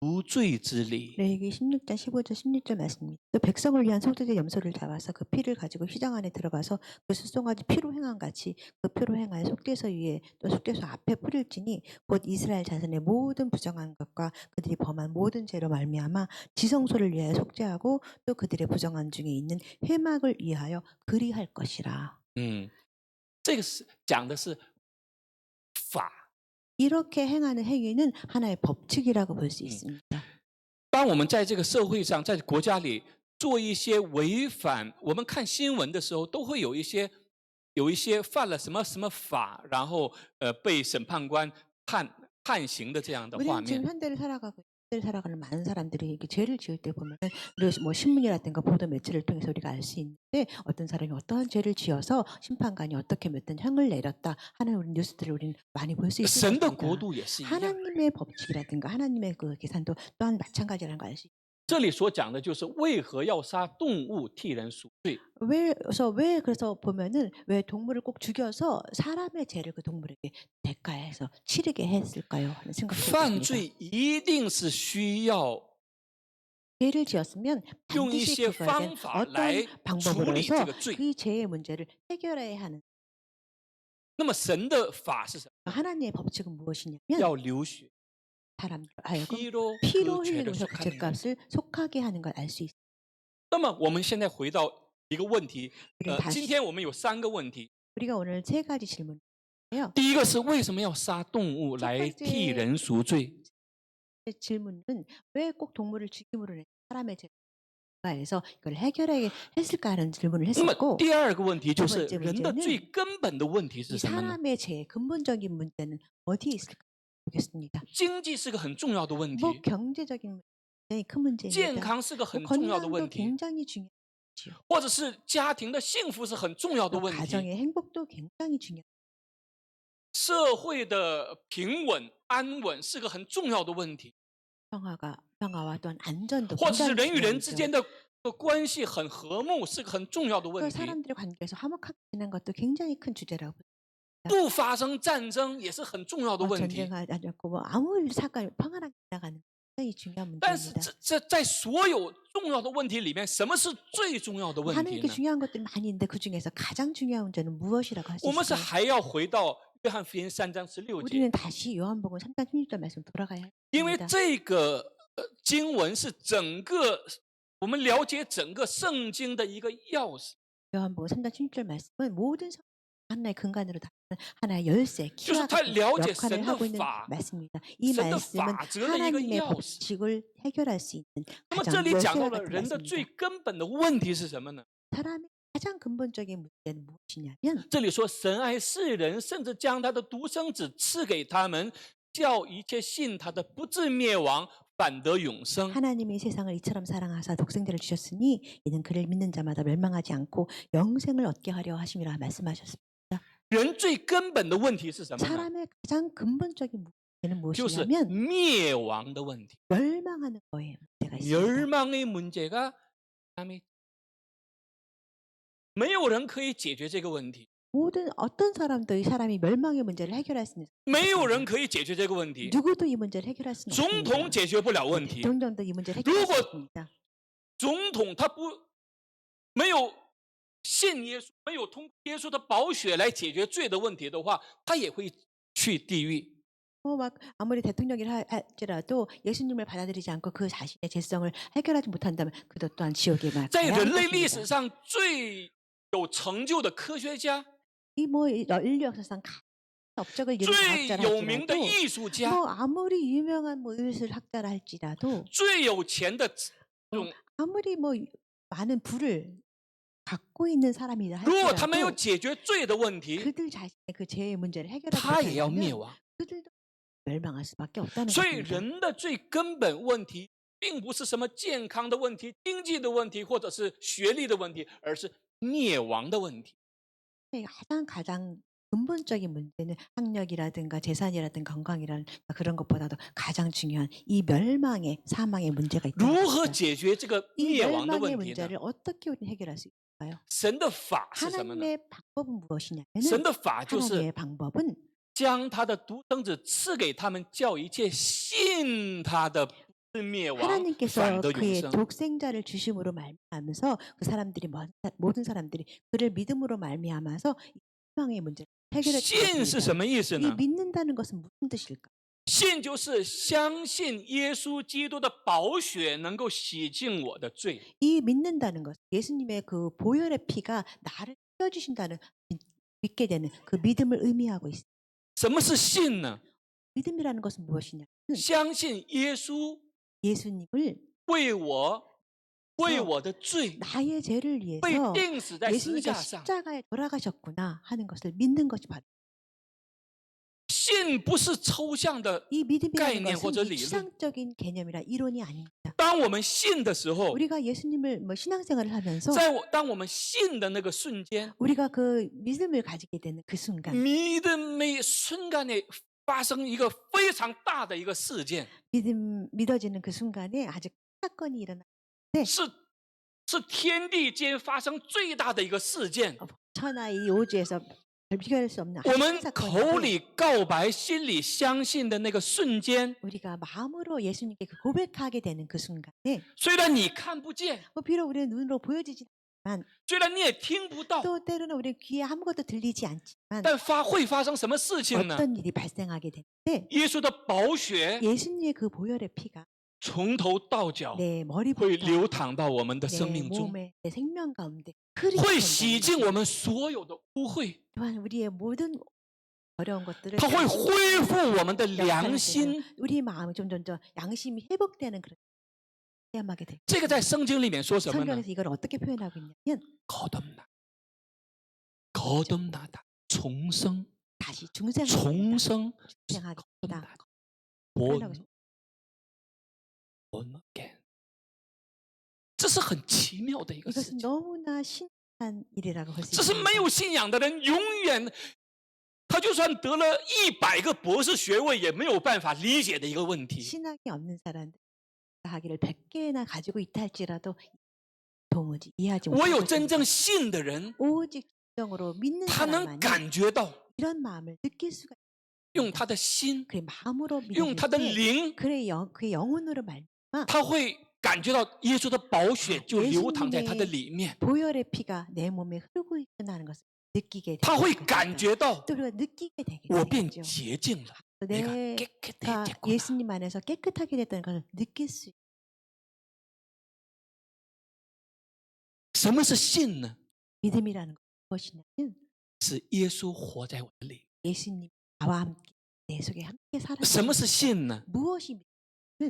赎罪之礼。 레위기 16장 15절 16절 말씀입니다. 또 백성을 위한 소재의 염소를 잡아서 그 피를 가지고 휘장 안에 들어가서 그 숫송아지 피로 행한 같이 그 피로 행하여 속죄소 위에 또 속죄소 앞에 뿌릴지니 곧 이스라엘 자손의 모든 부정한 것과 그들이 범한 모든 죄로 말미암아 지성소를 위하여 속죄하고 또 그들의 부정한 중에 있는 회막을 위하여 그리할 것이라. 这个是讲的是法。 이렇게 행하는 행위는 하나의 법칙이라고 볼 수 있습니다. 当我们在这个社会上，在国家里做一些违反，我们看新闻的时候，都会有一些犯了什么什么法，然后被审判官判刑的这样的画 우리는 지금 面。 현대를 살아가는 많은 사람들이 이렇게 죄를 지을 때 보면은 뭐 신문이라든가 보도 매체를 통해서 우리가 알 수 있는데 어떤 사람이 어떠한 죄를 지어서 심판관이 어떻게 몇 번 형을 내렸다 하는 우리 뉴스들을 우리는 많이 볼 수 神的 있습니다. 国度也是一样。 하나님의 법칙이라든가 하나님의 그 계산도 또한 마찬가지라는 걸 알 수 있습니다. 这里所讲的就是为何要杀动物替人赎罪。 그래서 보면은 왜 동물을 꼭 죽여서 사람의 죄를 그 동물에게 대가해서 치르게 했을까요? 하는 생각이 犯 듭니다. 罪一定是需要 죄를 지었으면 用一 반드시 些 그거에 方 대한 法来 어떤 방법으로 处理这 해서 个罪。 그 죄의 문제를 해결해야 하는 那么神的法是什么？ 하나님의 법칙은 무엇이냐면 要流血， 사람들 하여금 피로 피로 그 죄를 흘리면서 그 속하는 것。 죄값을 속하게 하는 걸 알 수 있습니다. 那么我们现在回到一个问题， 우리는 今 다시 天我们有3个问题。 우리가 오늘 세 가지 질문이에요. 第一个是为什么要杀动物来替人赎罪？ 질문은 왜 꼭 동물을 죽임으로 인해 사람의 죄가에서 이걸 해결하게 했을까 하는 질문을 那么 했었고 第二个问题就是 두 번째 人的 문제는 最根本的问题 이 是什么呢？ 사람의 죄의 근본적인 문제는 어디에 있을까 보겠습니다. 经济是个很重要的问题， 뭐 경제적인 문제 굉장히 큰 健 문제입니다. 康是个很重要的 건강도 问题， 굉장히 중요하지요. 或者是家庭的幸福是很重要的 또 问题， 가정의 행복도 굉장히 중요해요. 社会的平稳安稳是个很重要的问题， 평화와 또한 안전도 或者是 굉장히 人与人之 중요하죠. 间的关系很和睦是个很重要的 그 问题。 사람들의 관계에서 화목하게 지내는 것도 굉장히 큰 주제라고. 不发生战争也是很重要的问题。 전쟁하지 않고 뭐 아무 사건이 평안하게 지나가는 굉장히 중요한 但是 문제입니다. 在所有重要的问题里面，什么是最重要的问题 하나님께 呢？ 중요한 것들이 많이 있는데 그 중에서 가장 중요한 문제는 무엇이라고 할 수 我们是 있을까요? 还要回到约翰福音3章16节， 우리는 다시 요한복음 3장 16절 말씀 돌아가야 因为 합니다. 这个经文是整个我们了解整个圣经的一个钥匙， 요한복음 3장 16절 말씀은 모든 하나의 근간으로 다루는 하나의 열쇠, 就是 키와 他 같은 了解 역할을 神的 하고 있는 法， 말씀입니다. 이 神的 말씀은 法则的一个 하나님의 钥匙。 법칙을 해결할 수 있는 那么 가장 这里讲到 열쇠와 了 같은 人的最 말씀입니다. 根本的问题是什么呢？ 사람의 가장 근본적인 문제는 무엇이냐면 这里说神爱世人，甚至将他的独生子赐给他们，叫一切信他的不至灭亡，反得永生。 하나님이 세상을 이처럼 사랑하사 독생자를 주셨으니 이는 그를 믿는 자마다 멸망하지 않고 영생을 얻게 하려 하심이라 말씀하셨습니다. 人最根本的问题是什么呢？ 사람의 가장 근본적인 문제는 就是 무엇이냐면 灭亡的问题。 멸망하는 거예요. 문제가 있습니다. 멸망의 문제가没有人可以解决这个问题， 모든 어떤 사람도 이 사람이 멸망의 문제를 해결할 수 있는 没有人可以解决这个问题， 누구도 이 문제를 해결할 수는 总 없습니다. 统解决不了问题。 대통령도 이 문제를 해결할 수如果 없습니다. 总统他没有信耶稣，没有通过耶稣的宝血来解决罪的问题的话，他也会去地狱。 막 아무리 대통령이라 할지라도 예수님을 받아들이지 않고 그 자신의 죄성을 해결하지 못한다면 그도 또한 지옥에 在 가야 人类历 합니다. 史上最有成就的科学家， 이뭐 인류 역사상 업적을 이룬 最 과학자라 有名的 할지라도 艺术家， 뭐 아무리 유명한 뭐 예술학자라 할지라도 最有钱的这种， 아무리 뭐 많은 부를 갖고 있는 사람이다 如果他没有 할지라도 解决罪的问题， 그들 자신의 그 죄의 문제를 他 해결하지 也要灭 못한다면 亡。 그들도 멸망할 수밖에 없다는 所以 것입니다. 人的最根本问题，并不是什么健康的问题、经济的问题，或者是学历的问题，而是灭亡的问题。 가장 근본적인 문제는 학력이라든가 재산이라든가 건강이라는 그런 것보다도 가장 중요한 이 멸망의 사망의 문제가 如 있다는 何 것입니다. 解决这个 이 灭亡的 멸망의 问题呢？ 문제를 어떻게 우리는 해결할 수 있을까요? 神的法是什么呢？ 하나님의 방법은 무엇이냐면 神的法就是 하나님의 방법은 将他的独生子赐给他们，叫一切信他的是灭亡，反 하나님께서 得永 그의 生。 독생자를 주심으로 말미암아서 그 사람들이 모든 사람들이 그를 믿음으로 말미암아서 이 희망의 문제를 해결했다고 信是 합니다. 什么意思 이 呢？ 믿는다는 것은 무슨 뜻일까? 信就是相信耶稣基督的宝血能够洗净我的罪。 이 믿는다는 것, 예수님의 그 보혈의 피가 나를 씌워주신다는 믿게 되는 그 믿음을 의미하고 있습니다. 什么是信呢？ 믿음이라는 것은 무엇이냐? 相信耶稣 예수님을 为我的罪 나의 죄를 被 위해서 钉死在十字 예수님께서 架上。 십자가에 돌아가셨구나 하는 것을 믿는 것이 바로 信不是抽象的。 이 믿음이라는 概念或者 것은 理论。 추상적인 개념이라 이론이 아닙니다. 当我们信的时候， 우리가 예수님을 신앙생활을 하면서 当我们信的那个瞬间， 우리가 그 믿음을 가지게 되는 그 순간 믿음의 순간에发生一个非常大的一个事件， 믿어지는 그 순간에 아주 큰 사건이 일어나 是天地间发生最大的一个事件。 천하 이 우주에서 비교할 수 없는 我 아주 们 큰 口 사건인데 里告白，心里相信的那个瞬间， 우리가 마음으로 예수님께 그 고백하게 되는 그 순간에 虽然你看不见， 비록 우리는 눈으로 보여지지 않지만 虽然你也听不到， 또 때로는 우리 귀에 아무것도 들리지 않지만 但会发生什么事情呢？ 어떤 일이 발생하게 되는데 耶稣的宝血 예수님의 그 보혈의 피가 从头到脚 내 会 머리부터 流淌到我们的 내 生命中， 몸에 내 생명 가운데 会洗 흐르게 净我们所有的污秽， 또한 우리의 모든 어려운 것들을 它会恢复我们的 역사를 良 되는 心。 우리 마음이 점점 양심이 회복되는 그런 체험하게 됩니다. 这个在圣经里面说什么呢？ 성경에서 이걸 어떻게 표현하고 있냐면 거듭나다, 重生， 다시 중생하게 重生， 중생하게 된다. born 표현하고 있습니다. again。这是很奇妙的一个事 이것은 情， 너무나 신기한 일이라고 할 수 这是没 있습니다. 有信仰的人永远，他就算得了100个博士学位，也没有办法理解的一个问题。 신학이 없는 사람들 하기를 100개나 가지고 있다 할지라도 도무지 이해하지 唯有 못하는 真正信的人， 오직 정으로 믿는 他能 사람만이 感觉到， 이런 마음을 느낄 수가 用他的心， 그래 마음으로 用他的 믿을 때 灵， 그의 영혼으로 말미암아 他会感觉到耶稣的宝血就 예수님의 流淌在他的里面， 보혈의 피가 내 몸에 흐르고 있구나는 것을 느끼게 他会 되는 感 것입니다. 觉到 또 우리가 느끼게 되게 我变 되죠. 洁净了，내가 내가 깨끗해졌구나。 예수님 안에서 깨끗하게 됐다는 것을 느낄 수 什么是信呢？ 믿음이라는 것은 무엇이냐면 是耶稣活在我的里。 예수님 나와 함께 내 속에 함께 什么 살아계신 是信呢？ 무엇이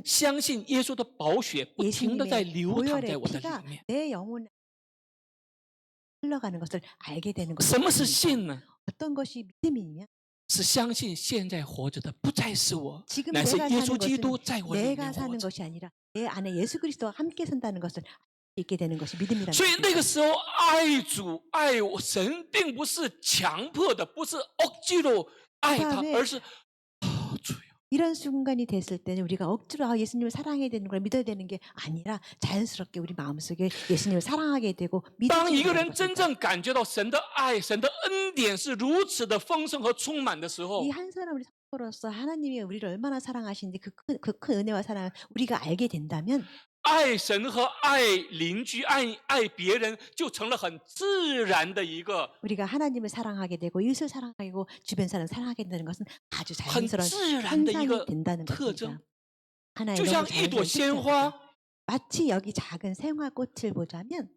相信耶稣的宝血不停的在 예수님의 流淌在 보혈의 我的 피가 里面。 내 영혼에 흘러가는 것을 알게 되는 什么是 것입니다. 信呢？ 어떤 것이 믿음이냐? 是相信现在活着的不再是我， 지금 乃是 내가 耶 사는 稣基督 것은 在我里 내가 面活 사는 着。 것이 아니라 내 안에 예수 그리스도와 함께 산다는 것을 있게 되는 것이 믿음이라는 所以那 것입니다. 个时候，爱主爱我神，并不是强迫的，不是억지로爱他， 그다음에 而是主呀， 이런 순간이 됐을 때는 우리가 억지로 예수님을 사랑해야 되는 걸 믿어야 되는 게 아니라 자연스럽게 우리 마음속에 예수님을 사랑하게 되고 当一 믿어지게 个 되는 人真 것입니다. 正感觉到神的爱、神的恩典是如此的丰盛和充满的时候， 이 한 사람 우리 성도로서 하나님이 우리를 얼마나 사랑하시는지 그 큰 은혜와 사랑을 우리가 알게 된다면 爱神和爱邻居、爱别人，就成了很自然的一个 우리가 하나님을 사랑하게 되고 이웃을 사랑하게 되고 주변 사람 사랑하게 되는 것은 아주 자연스러운 很自然的一 현상이 个 된다는 特 것입니다. 征， 하나의 就 너무 像一朵 자연스러운 鲜 특징입니다. 花， 마치 여기 작은 생화꽃을 보자면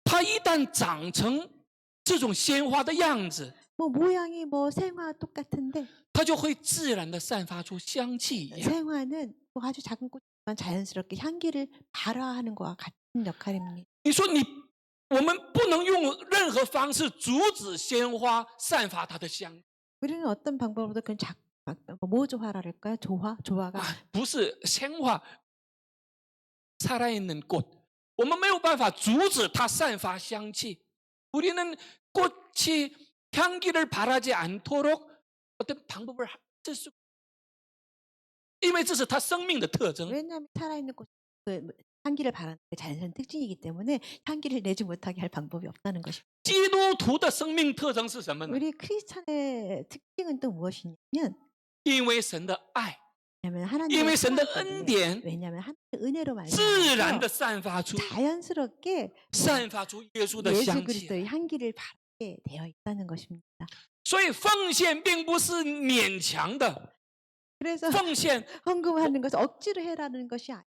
它一旦长成这种鲜花的样子， 뭐 모양이 뭐 생화 똑같은데 它就会自然的散发出香气一样。 생화는 뭐 아주 작은 꽃이지만 자연스럽게 향기를 발화하는 것과 같은 역할입니다. 你说我们不能用任何方式阻止鲜花散发它的香， 우리는 어떤 방법으로도 그건 모조화라 할까요? 조화가 不是鲜花살아있는 꽃，我们没有办法阻止它散发香气。 우리는 꽃이 향기를 발하지 않도록 어떤 방법을 쓸 수, 因为这是它生命的特征。 왜냐하면 살아있는 꽃 향기를 발하는 게 자연스러운 특징이기 때문에 향기를 내지 못하게 할 방법이 없다는 것입니다. 基督徒的生命特征是什么呢？ 우리 크리스찬의 특징은 또 무엇이냐면 因为神的爱 왜냐하면 因 하나님의 为神的 사랑 恩 때문에 典 왜냐하면 하나님의 은혜로 自然的 말미암아서 散发出 자연스럽게 散发出耶稣的 예수 香气。 그리스도의 향기를 바르게 되어 있다는 것입니다. 所以奉献并不是勉强的， 그래서 奉献 헌금하는 것을 억지로 해라는 것이 아니에요.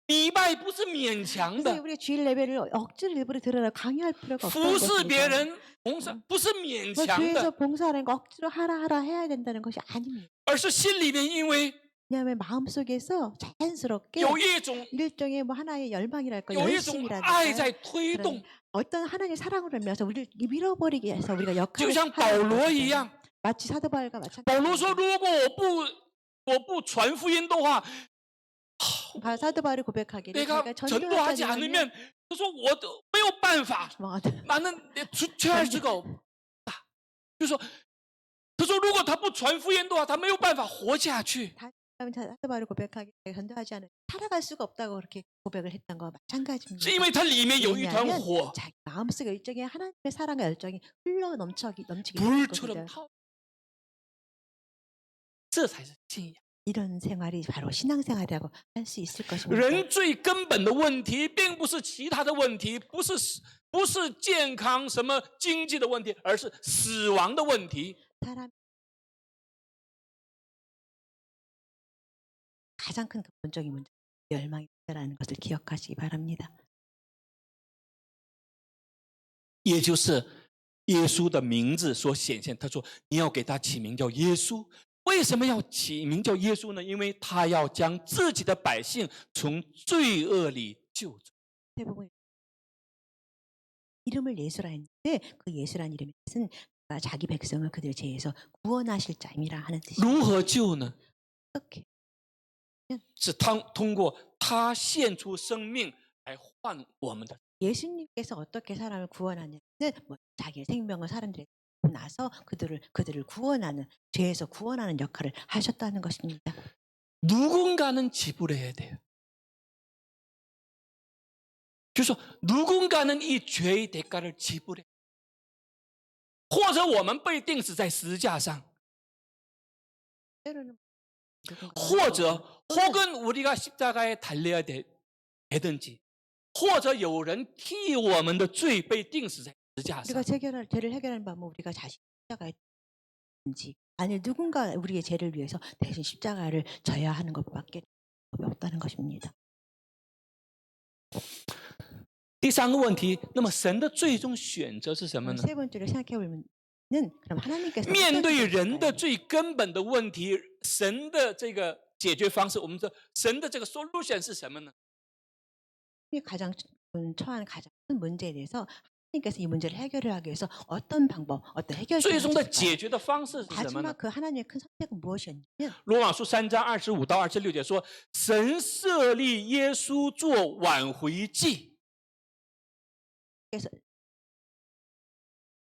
礼拜不是勉强 그래서 的， 우리가 주일 예배를 억지로 일부러 들으라 강요할 필요가 服 없다는 侍别 것입니다. 人봉사不是勉 뭐 强 교회에서 的， 봉사하는 거 억지로 하라 해야 된다는 것이 아닙니다. 而是心里面因为 왜냐하면 마음속에서 자연스럽게 有一种 일종의 뭐 하나의 열망이랄까 有一种爱在 열심이랄까 推动， 어떤 하나님의 사랑으로 인해서 우리를 밀어버리기 위해서 우리가 就 역할을 像保 하는 罗一 것이죠. 样。 마치 사도 바울과 保罗说：“ 마찬가지입니다. 如果我不传福音的话， 사도 바울이 고백하기를 내가 제가 전도하지 전도하지 않으면 않으면 他说我都没有办法， 나는 주체할 수가 없다。就说他说如果他不传福音的话，他没有办法活下去。 사도 바울이 고백하기를 제가 전도하지 않으면 살아갈 수가 없다고 그렇게 고백을 했던 거와 是 마찬가지입니다. 因为他里面有一团 왜냐하면 火， 자기 마음속에 일종의 하나님의 사랑과 열정이 흘러 넘치기 불처럼 때문에 타오， 这才是信仰。 이런 생활이 바로 신앙생활이라고 할 수 있을 것입니다. 人最根本的问题，并不是其他的问题，不是健康什么经济的问题，而是死亡的问题。 사람 가장 큰 근본적인 문제 열망이 있다라는 것을 기억하시기 바랍니다. 也就是耶稣的名字所显现。他说：“你要给他起名叫耶稣。为什么要起名叫耶稣呢？因为他要将自己的百姓从罪恶里救出。 대부분 이름을 예수라 했는데 그 예수라는 이름의 뜻은 자기 백성을 그들의 죄에서 구원하실 자임이라 하는 뜻입니다. 如何救呢？ 어떻게? 是通过他献出生命来换我们的。 예수님께서 어떻게 사람을 구원하냐면 뭐 자기의 생명을 사람들에게 나서 그들을 구원하는 죄에서 구원하는 역할을 하셨다는 것입니다. 누군가는 지불해야 돼요. 그래서 누군가는 이 죄의 대가를 지불해. 或者我们被钉死在十字架上， 때로는 누군가 或者 혹은 우리가 십자가에 달려야 되든지, 或者有人替我们的罪被钉死在十字架上。 우리가 죄를 해결하는 방법 우리가 자신 십자가에 든지 아니 누군가 우리의 죄를 위해서 대신 십자가를 져야 하는 것밖에 없다는 것입니다. 第三个问题，那么神的最终选择是什么呢？ 세 번째로 생각해 보면은 그럼 하나님께서 面对 어떤 人的 선택을 最根本的问题，神的这个解决方式，我们说神的这个 solution 是什么呢？ 가장 처한 가장 큰 문제에 대해서 하나님께서 이 문제를 해결을 하기 위해서 어떤 방법, 어떤 해결책을 最终的解 하실까요? 决的方式是什么呢？ 마지막 그 하나님의 큰 선택은 무엇이었냐면 罗马书3章25到26节说，神设立耶稣做挽回祭。 그래서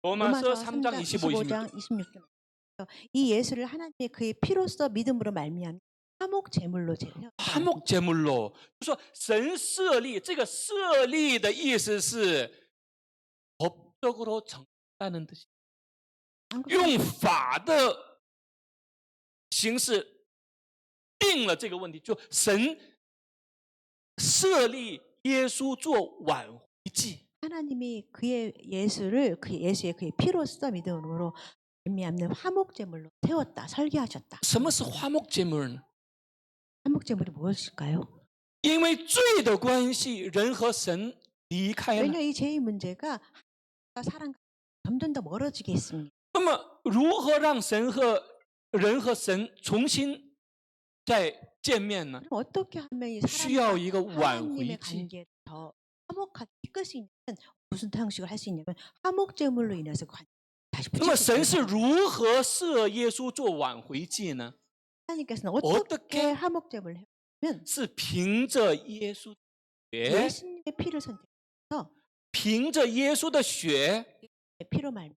罗马书 로마서 3장 25, 25장 26절 이 예수를 하나님의 그의 피로써 믿음으로 말미암아 화목 제물로 제물로 화목 제물로， 就说神设立，这个设立的意思是법적으로 정하는 뜻이， 用法的形式定了这个问题，就神设立耶稣做挽回祭。 하나님이 그의 예수를 그 예수의 그의 피로써 믿음으로 말미암는 화목 제물로 세웠다 설계하셨다. 什么是花木节目呢？ 화목 제물이 무엇일까요? 因为罪的关系，人和神离开了。 왜냐 이 죄의 문제가 사람과 점점 더 멀어지게 했습니다. 那么，如何让人和神重新再见面呢？ 그럼 어떻게 하면 이 需要 사람과 一个挽回 하나님의 祭。 관계를 더 화목하게 이끌 수 있는 무슨 형식을 할 수 있냐면 화목 제물로 인해서 다시 那么， 붙일 수 神 있는 是如何设耶稣做挽回祭呢？ 하나님께서는 어떻게 어떻게 화목 제물을 해면 是凭着耶稣的血， 예수님의 피를 선택해서 凭着耶稣的血。 피로 말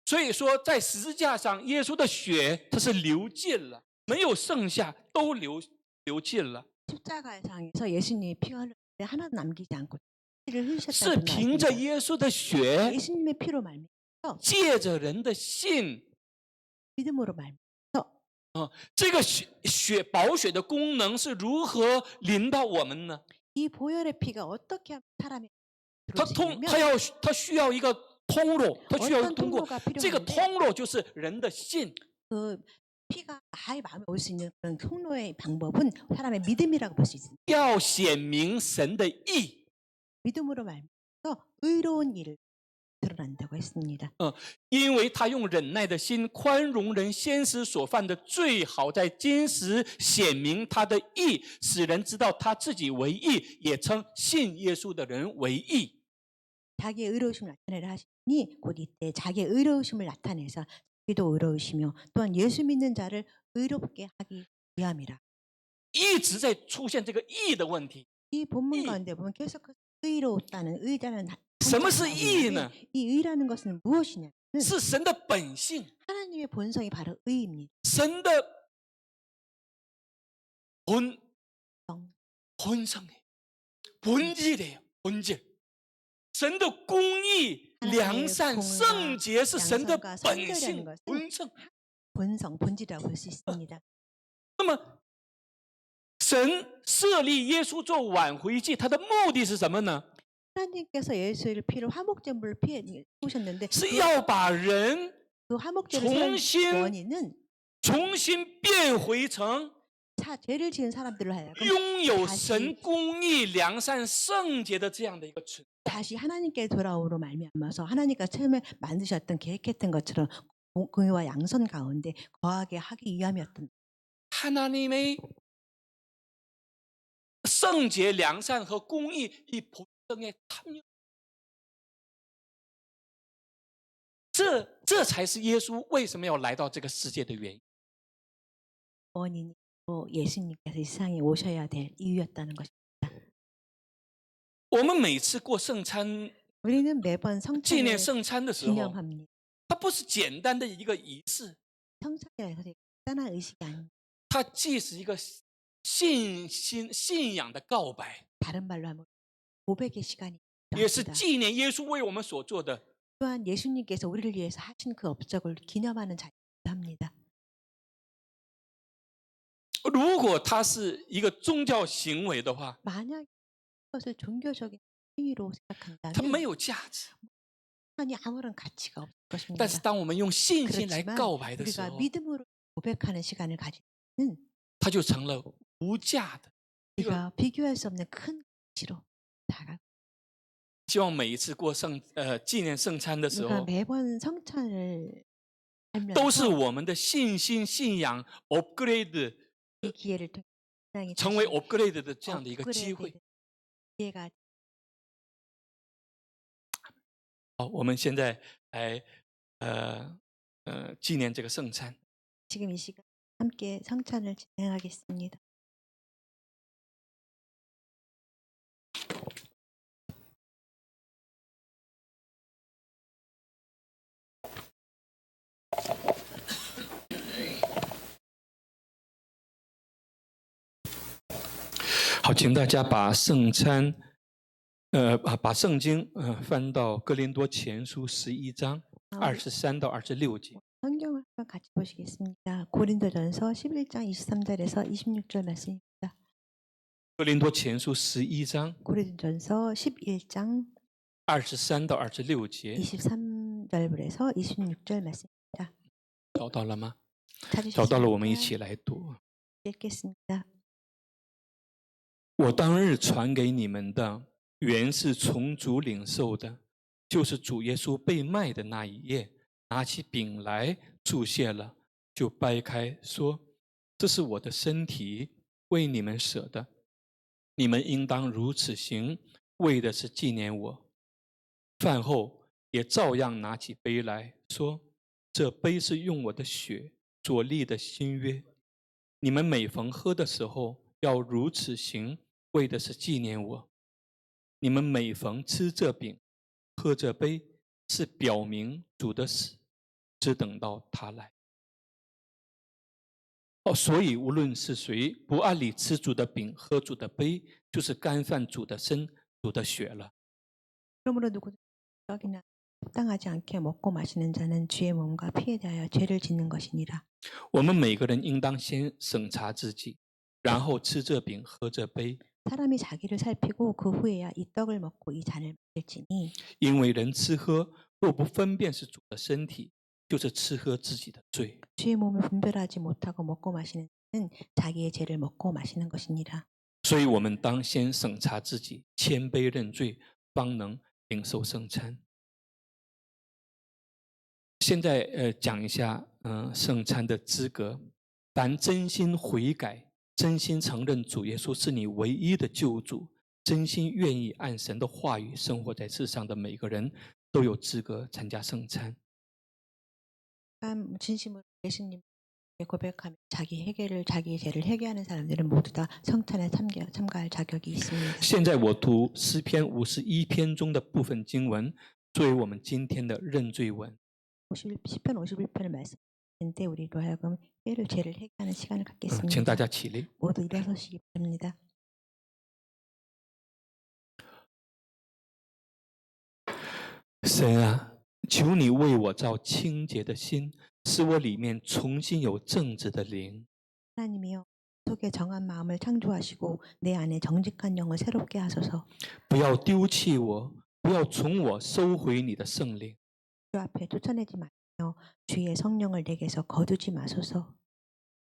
所以说，在十字架上，耶稣的血它是流尽了，没有剩下，都流尽了。 십자가상에서 예수님의 피가 흘렀는데 하나도 남기지 않고 피를 是 흘리셨다는 凭着 말입니다. 耶稣的血， 예수님의 피로 말미 借着人的信， 믿음으로 말미 这个宝血的功能是如何临到我们呢？ 이 보혈의 피가 어떻게 하면 사람이 它 들어오시냐면 需要一个通路，它需要一个 어떤 通过。 통로가 这个 필요한데 通路就是人的信。 그 피가 나의 마음에 올 수 있는 그런 통로의 방법은 사람의 믿음이라고 볼 수 있습니다. 要显明神的义， 믿음으로 말미암아서 의로운 일을 드러난다고 했습니다. 因为他用忍耐的心宽容人先时所犯的罪，好在今时显明他的义，使人知道他自己为义，也称信耶稣的人为义。 자기의 의로우심을 나타내라 하시니 곧 이때 자기의 의로우심을 나타내서 자기도 의로우시며 또한 예수 믿는 자를 의롭게 하기 위함이라. 一直在出现这个义的问题。 이 본문 이- 가운데 보면 계속 의로웠다는 의자는 什么是义呢？ 이 의라는 것은 무엇이냐면 是神的本性， 하나님의 본성이 바로 의입니다. 神的本 성. 본성이에요. 본질이에요. 본질. 神的公义、 하나님의 良善、 공의와 圣洁是神的 양선과 本 선결이라는 性 것은 本性。 본성, 본질이라고 볼 수 있습니다. 那么，神设立耶稣做挽回祭，他的目的是什么呢？ 하나님께서 예수의 피를 화목제물을 피해 오셨는데 是要把人 그 화목제를重新 세운 원인은 重新变回成 죄를 지은 사람들로 하여금 拥有 다시 神公义、良善、圣洁的这样的一个存在。 다시 하나님께 돌아오로 말미암아서 하나님과 처음에 만드셨던 계획했던 것처럼 공의와 양선 가운데 거하게 하기 위함이었던 하나님의 圣洁、良善和公义이 본성에 탐욕， 这才是耶稣为什么要来到这个世界的原因。 원인이 예수님께서 이 세상에 오셔야 될 이유였다는 것입니다. 我们每次过圣餐、 우리는 매번 纪念 성찬을 圣餐的时候， 기념합니다. 它不是简单的一个仪式， 성찬이라서 간단한 의식이 아닙니다. 它既是一个信仰的告白， 다른 말로 하면 고백의 시간이 也是 필요합니다. 纪念耶稣为我们所做的。 또한 예수님께서 우리를 위해서 하신 그 업적을 기념하는 자리이기도 합니다. 如果它是一个宗教行为的话， 만약 이것을 종교적인 행위로 它 생각한다면 没有价值。 아니 아무런 가치가 없을 것입니다. 但是当我们用信心来 그렇지만 告白的时 우리가 候， 믿음으로 고백하는 시간을 가지는 它就成了无价的。 우리가 비교할 수 없는 큰 가치로 다가. 希望每一次过纪念圣餐的时 우리가 候， 매번 성찬을 都是 하면서 我们的信心、信仰 upgrade 이 기회를 통해 신앙이 成为 다시 upgrade 的这样的一个机会。 업그레이드 기회가 好，我们现在来纪念这个圣餐。 지금 이 시간 함께 성찬을 진행하겠습니다.好，请大家把圣餐，把圣经翻到哥林多前书11章 23到26节。 성경을 한번 같이 보시겠습니다. 고린도전서 11장 23절에서 26절 말씀입니다. 哥林多前书11章 고린도전서 11장 23到26节， 23절에서 26절 말씀입니다. 找到了吗？ 찾으셨습니까? 找到了，我们一起来读。 읽겠습니다. 我当日传给你们的，原是从主领受的，就是主耶稣被卖的那一夜，拿起饼来祝谢了，就掰开说：“这是我的身体，为你们舍的，你们应当如此行，为的是纪念我。”饭后也照样拿起杯来说：“这杯是用我的血所立的新约，你们每逢喝的时候，要如此行，为的是纪念我。你们每逢吃这饼、喝这杯，是表明主的死，只等到他来。”所以无论是谁不按理吃主的饼、喝主的杯，就是干犯主的身、主的血了。 그러므로 누구든 떡이나 합당하지 않게 먹고 마시는 자는 주의 몸과 피에 대하여 죄를 짓는 것이니라. 我们每个人应当先审查自己，然后吃这饼，喝这杯， 사람이 자기를 살피고 그 후에야 이 떡을 먹고 이 잔을 마실지니 因为人吃喝若不分辨是主的身体，就是吃喝自己的罪。 주의 몸을 분별하지 못하고 먹고 마시는 자는 자기의 죄를 먹고 마시는 것이니라. 所以我们当先审查自己，谦卑认罪，方能领受圣餐。现在讲一下圣餐的资格。凡真心悔改、真心承认主耶稣是你唯一的救主，真心愿意按神的话语生活在世上的每个人，都有资格参加圣餐。 진심으로 예수님께 고백하며 자기의 죄를 회개하는 사람들은 모두 다 성찬에 참가할 자격이 있습니다. 现在我读诗篇51篇中的部分经文，作为我们今天的认罪文。 시편 51편을 말씀하시는데 우리로 하여금 죄를 회개하는 시간을 请 갖겠습니다. 大家起立。 모두 일어서시기 바랍니다. 神啊，求你为我造清洁的心，使我里面重新有正直的灵。 하나님이여 속에 정한 마음을 창조하시고 내 안에 정직한 영을 새롭게 하소서. 不要丢弃我，不要从我收回你的圣灵。 주 앞에 쫓아내지 마시며 주의 성령을 내게서 거두지 마소서.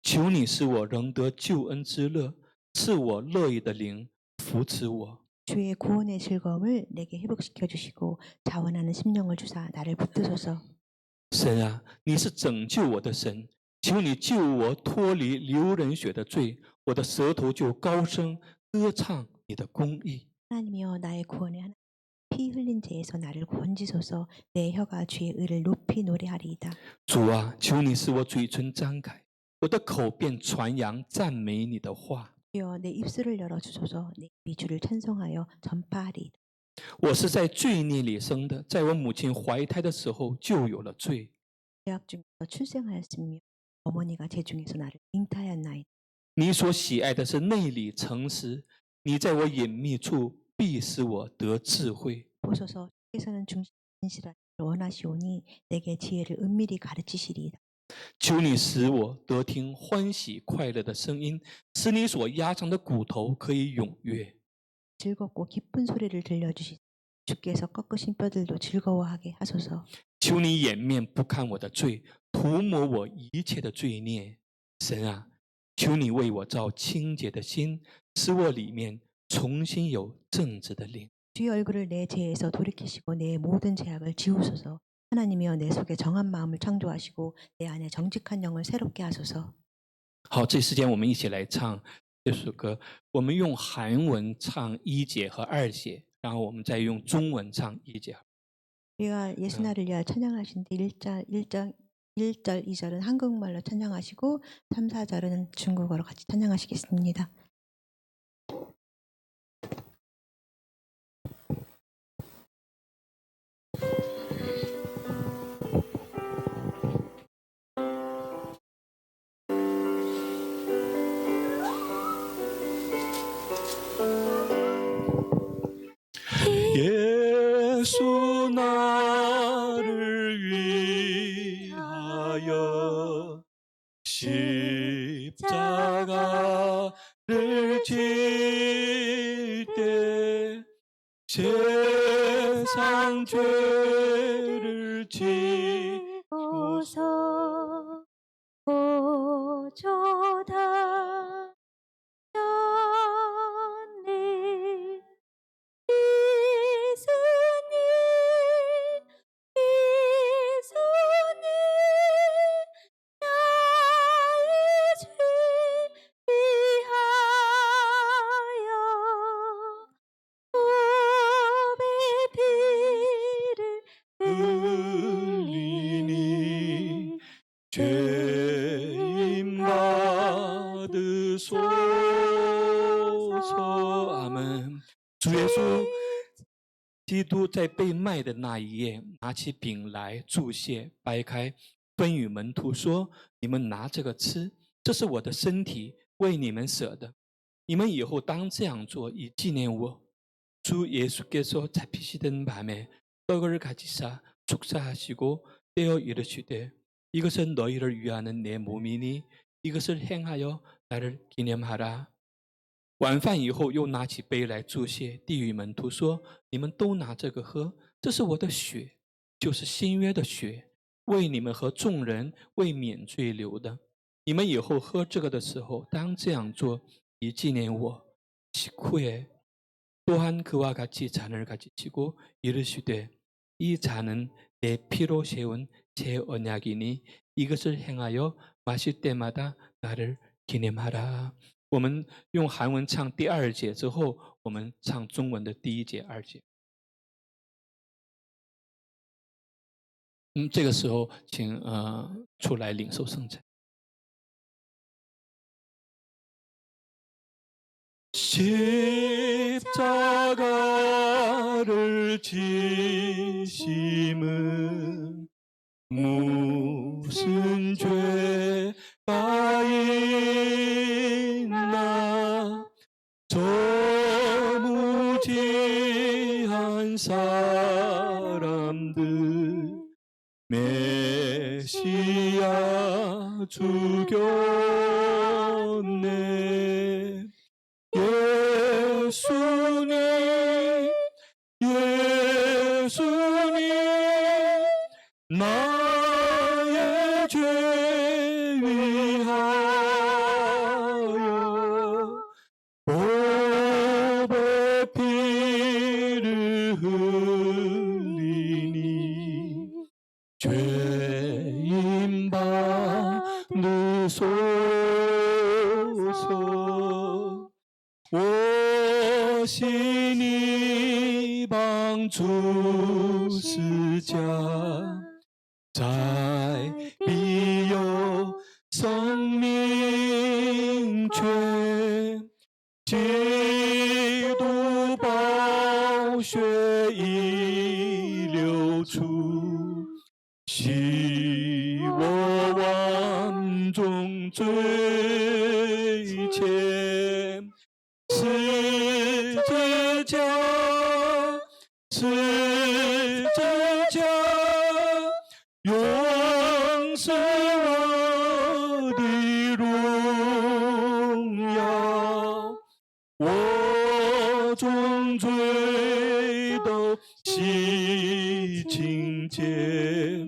求你使我仍得救恩之乐，赐我乐意的灵扶持我。 주의 구원의 즐거움을 내게 회복시켜 주시고 자원하는 심령을 주사 나를 붙드소서. 神啊，你是拯救我的神，求你救我脱离流人血的罪，我的舌头就高声歌唱你的公义。 하나님이여 나의 구원의 하나님 피 흘린 죄에서 나를 건지소서. 내 혀가 주의 의를 높이 노래하리이다. 主啊，求你使我嘴唇张开，我的口便传扬赞美你的话。 주여 내 입술을 열어 주소서. 내 입이 주를 찬송하여 전파하리이다. 我是在罪孽里生的，在我母亲怀胎的时候就有了罪。 죄악 중에서 출생하였으며 어머니가 죄 중에서 나를 잉타하였나이다. 你所喜爱的是内里诚实，你在我隐秘处必使我得智慧。 보소서 주께서는 진실한 일을 원하시오니 내게 지혜를 은밀히 가르치시리이다. 求你使我得听欢喜快乐的声音，使你所压伤的骨头可以踊跃。 즐겁고 기쁜 소리를 들려주시사 주께서 꺾으신 뼈들도 즐거워하게 하소서. 求你掩面不看我的罪，涂抹我一切的罪孽。神啊，求你为我造清洁的心，使我里面重新有正直的灵。 주의 얼굴을 내 죄에서 돌이키시고 내 모든 죄악을 지우소서. 하나님이여 내 속에 정한 마음을 창조하시고 내 안에 정직한 영을 새롭게 하소서. 好，这时间我们一起来唱这首歌。我们用韩文唱1节和2节，然后我们再用中文唱1节。 우리가 예수나를 위하여 찬양하신 때 1절, 2절은 한국말로 찬양하시고 3, 4절은 중국어로 같이 찬양하시겠습니다. 예수 나를 위하여 십자가를 질 때 세상 죄를 지고서 보조다 네 예수님 나의 죄 위하여 몸의 피를 흘리니 죄인 받으소서。 아멘。 主耶稣基督在被卖的那一夜，拿起饼来祝谢，掰开，分与门徒说：“你们拿这个吃，这是我的身体，为你们舍的。你们以后当这样做，以纪念我。” 주 예수께서 잡히시던 밤에 떡을 가지사 축사하시고 떼어 이르시되 이것은 너희를 위하는 내 몸이니 이것을 행하여 나를 기념하라.晚饭以后，又拿起杯来祝谢，递与门徒说：“你们都拿这个喝，这是我的血，就是新约的血，为你们和众人为免罪流的。你们以后喝这个的时候，当这样做，以纪念我。” 식후에 또한 그와 같이 잔을 가지시고 이르시되 이 잔은 내 피로 세운 제 언약이니 이것을 행하여 마실 때마다 나를 기념하라. 我们用韩文唱第2节之后，我们唱中文的第1节、2节。这个时候，请出来领受圣餐。 십자가를 지심은 무슨 죄가 있나 저 무지한 사람들 메시아 죽였네 예수님 나의 죄 위하여 보배 피를 흘리니 죄인 받으소서 오신 이방 주스자 在必有生命泉，基督宝血已流出，洗我万种罪愆。十字架，十字架。 永是我的荣耀，我众罪都洗净洁，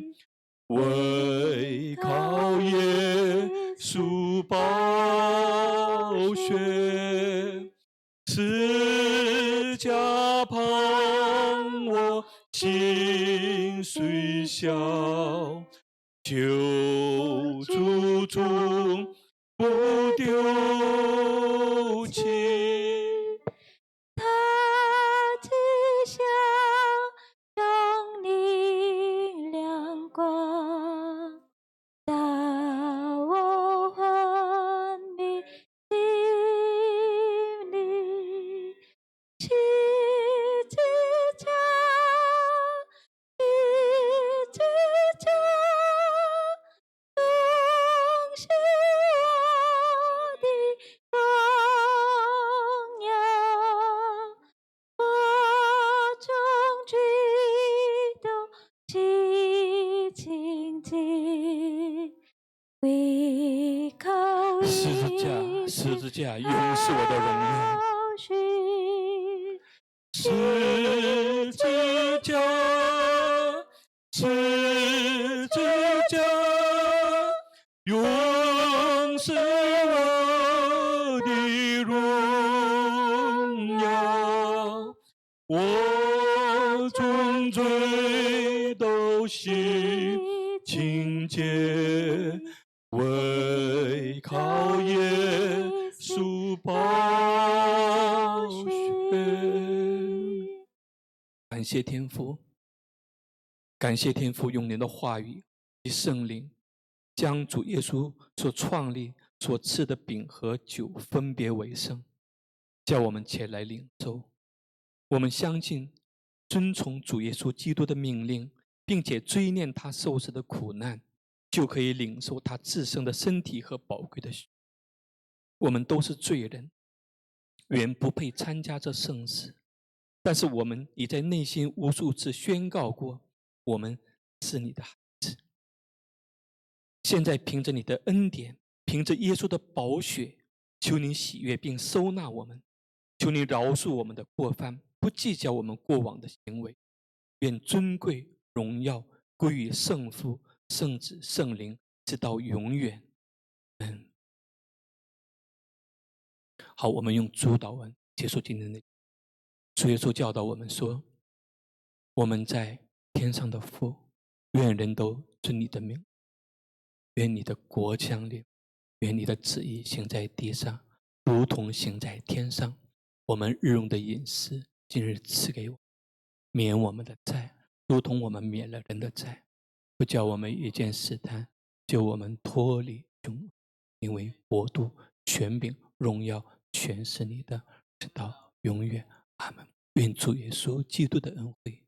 唯靠耶稣宝血，十架旁我心虽小。 求主终不丢弃，他只想让你亮光，到我昏迷心里，十字架，十字架。 永是我的荣耀，我众罪都洗净净，唯靠十字架永是我的荣耀。十字架，十字架。 永是我的荣耀，我众罪都洗清洁，唯靠耶稣宝血。感谢天父，感谢天父用您的话语及圣灵。 将主耶稣所创立、所赐的饼和酒分别为圣，叫我们前来领受。我们相信，遵从主耶稣基督的命令，并且追念他受死的苦难，就可以领受他至圣的身体和宝贵的血。我们都是罪人，原不配参加这圣事，但是我们已在内心无数次宣告过，我们是你的孩子。现在凭着你的恩典，凭着耶稣的宝血，求你喜悦并收纳我们，求你饶恕我们的过犯，不计较我们过往的行为。愿尊贵荣耀归于圣父、圣子、圣灵，直到永远。好，我们用主祷文结束今天的。主耶稣教导我们说：“我们在天上的父，愿人都尊你的名，愿你的国降临，愿你的旨意行在地上，如同行在天上。我们日用的饮食，今日赐给我，免我们的债，如同我们免了人的债，不叫我们遇见试探，救我们脱离凶恶。因为国度、权柄、荣耀，全是你的，直到永远。阿们。愿主耶稣基督的恩惠、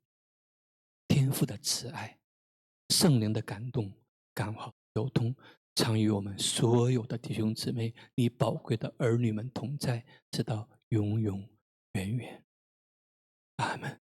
天父的慈爱、圣灵的感动、刚好流通，常与我们所有的弟兄姊妹、你宝贵的儿女们同在，直到永永远远。阿们。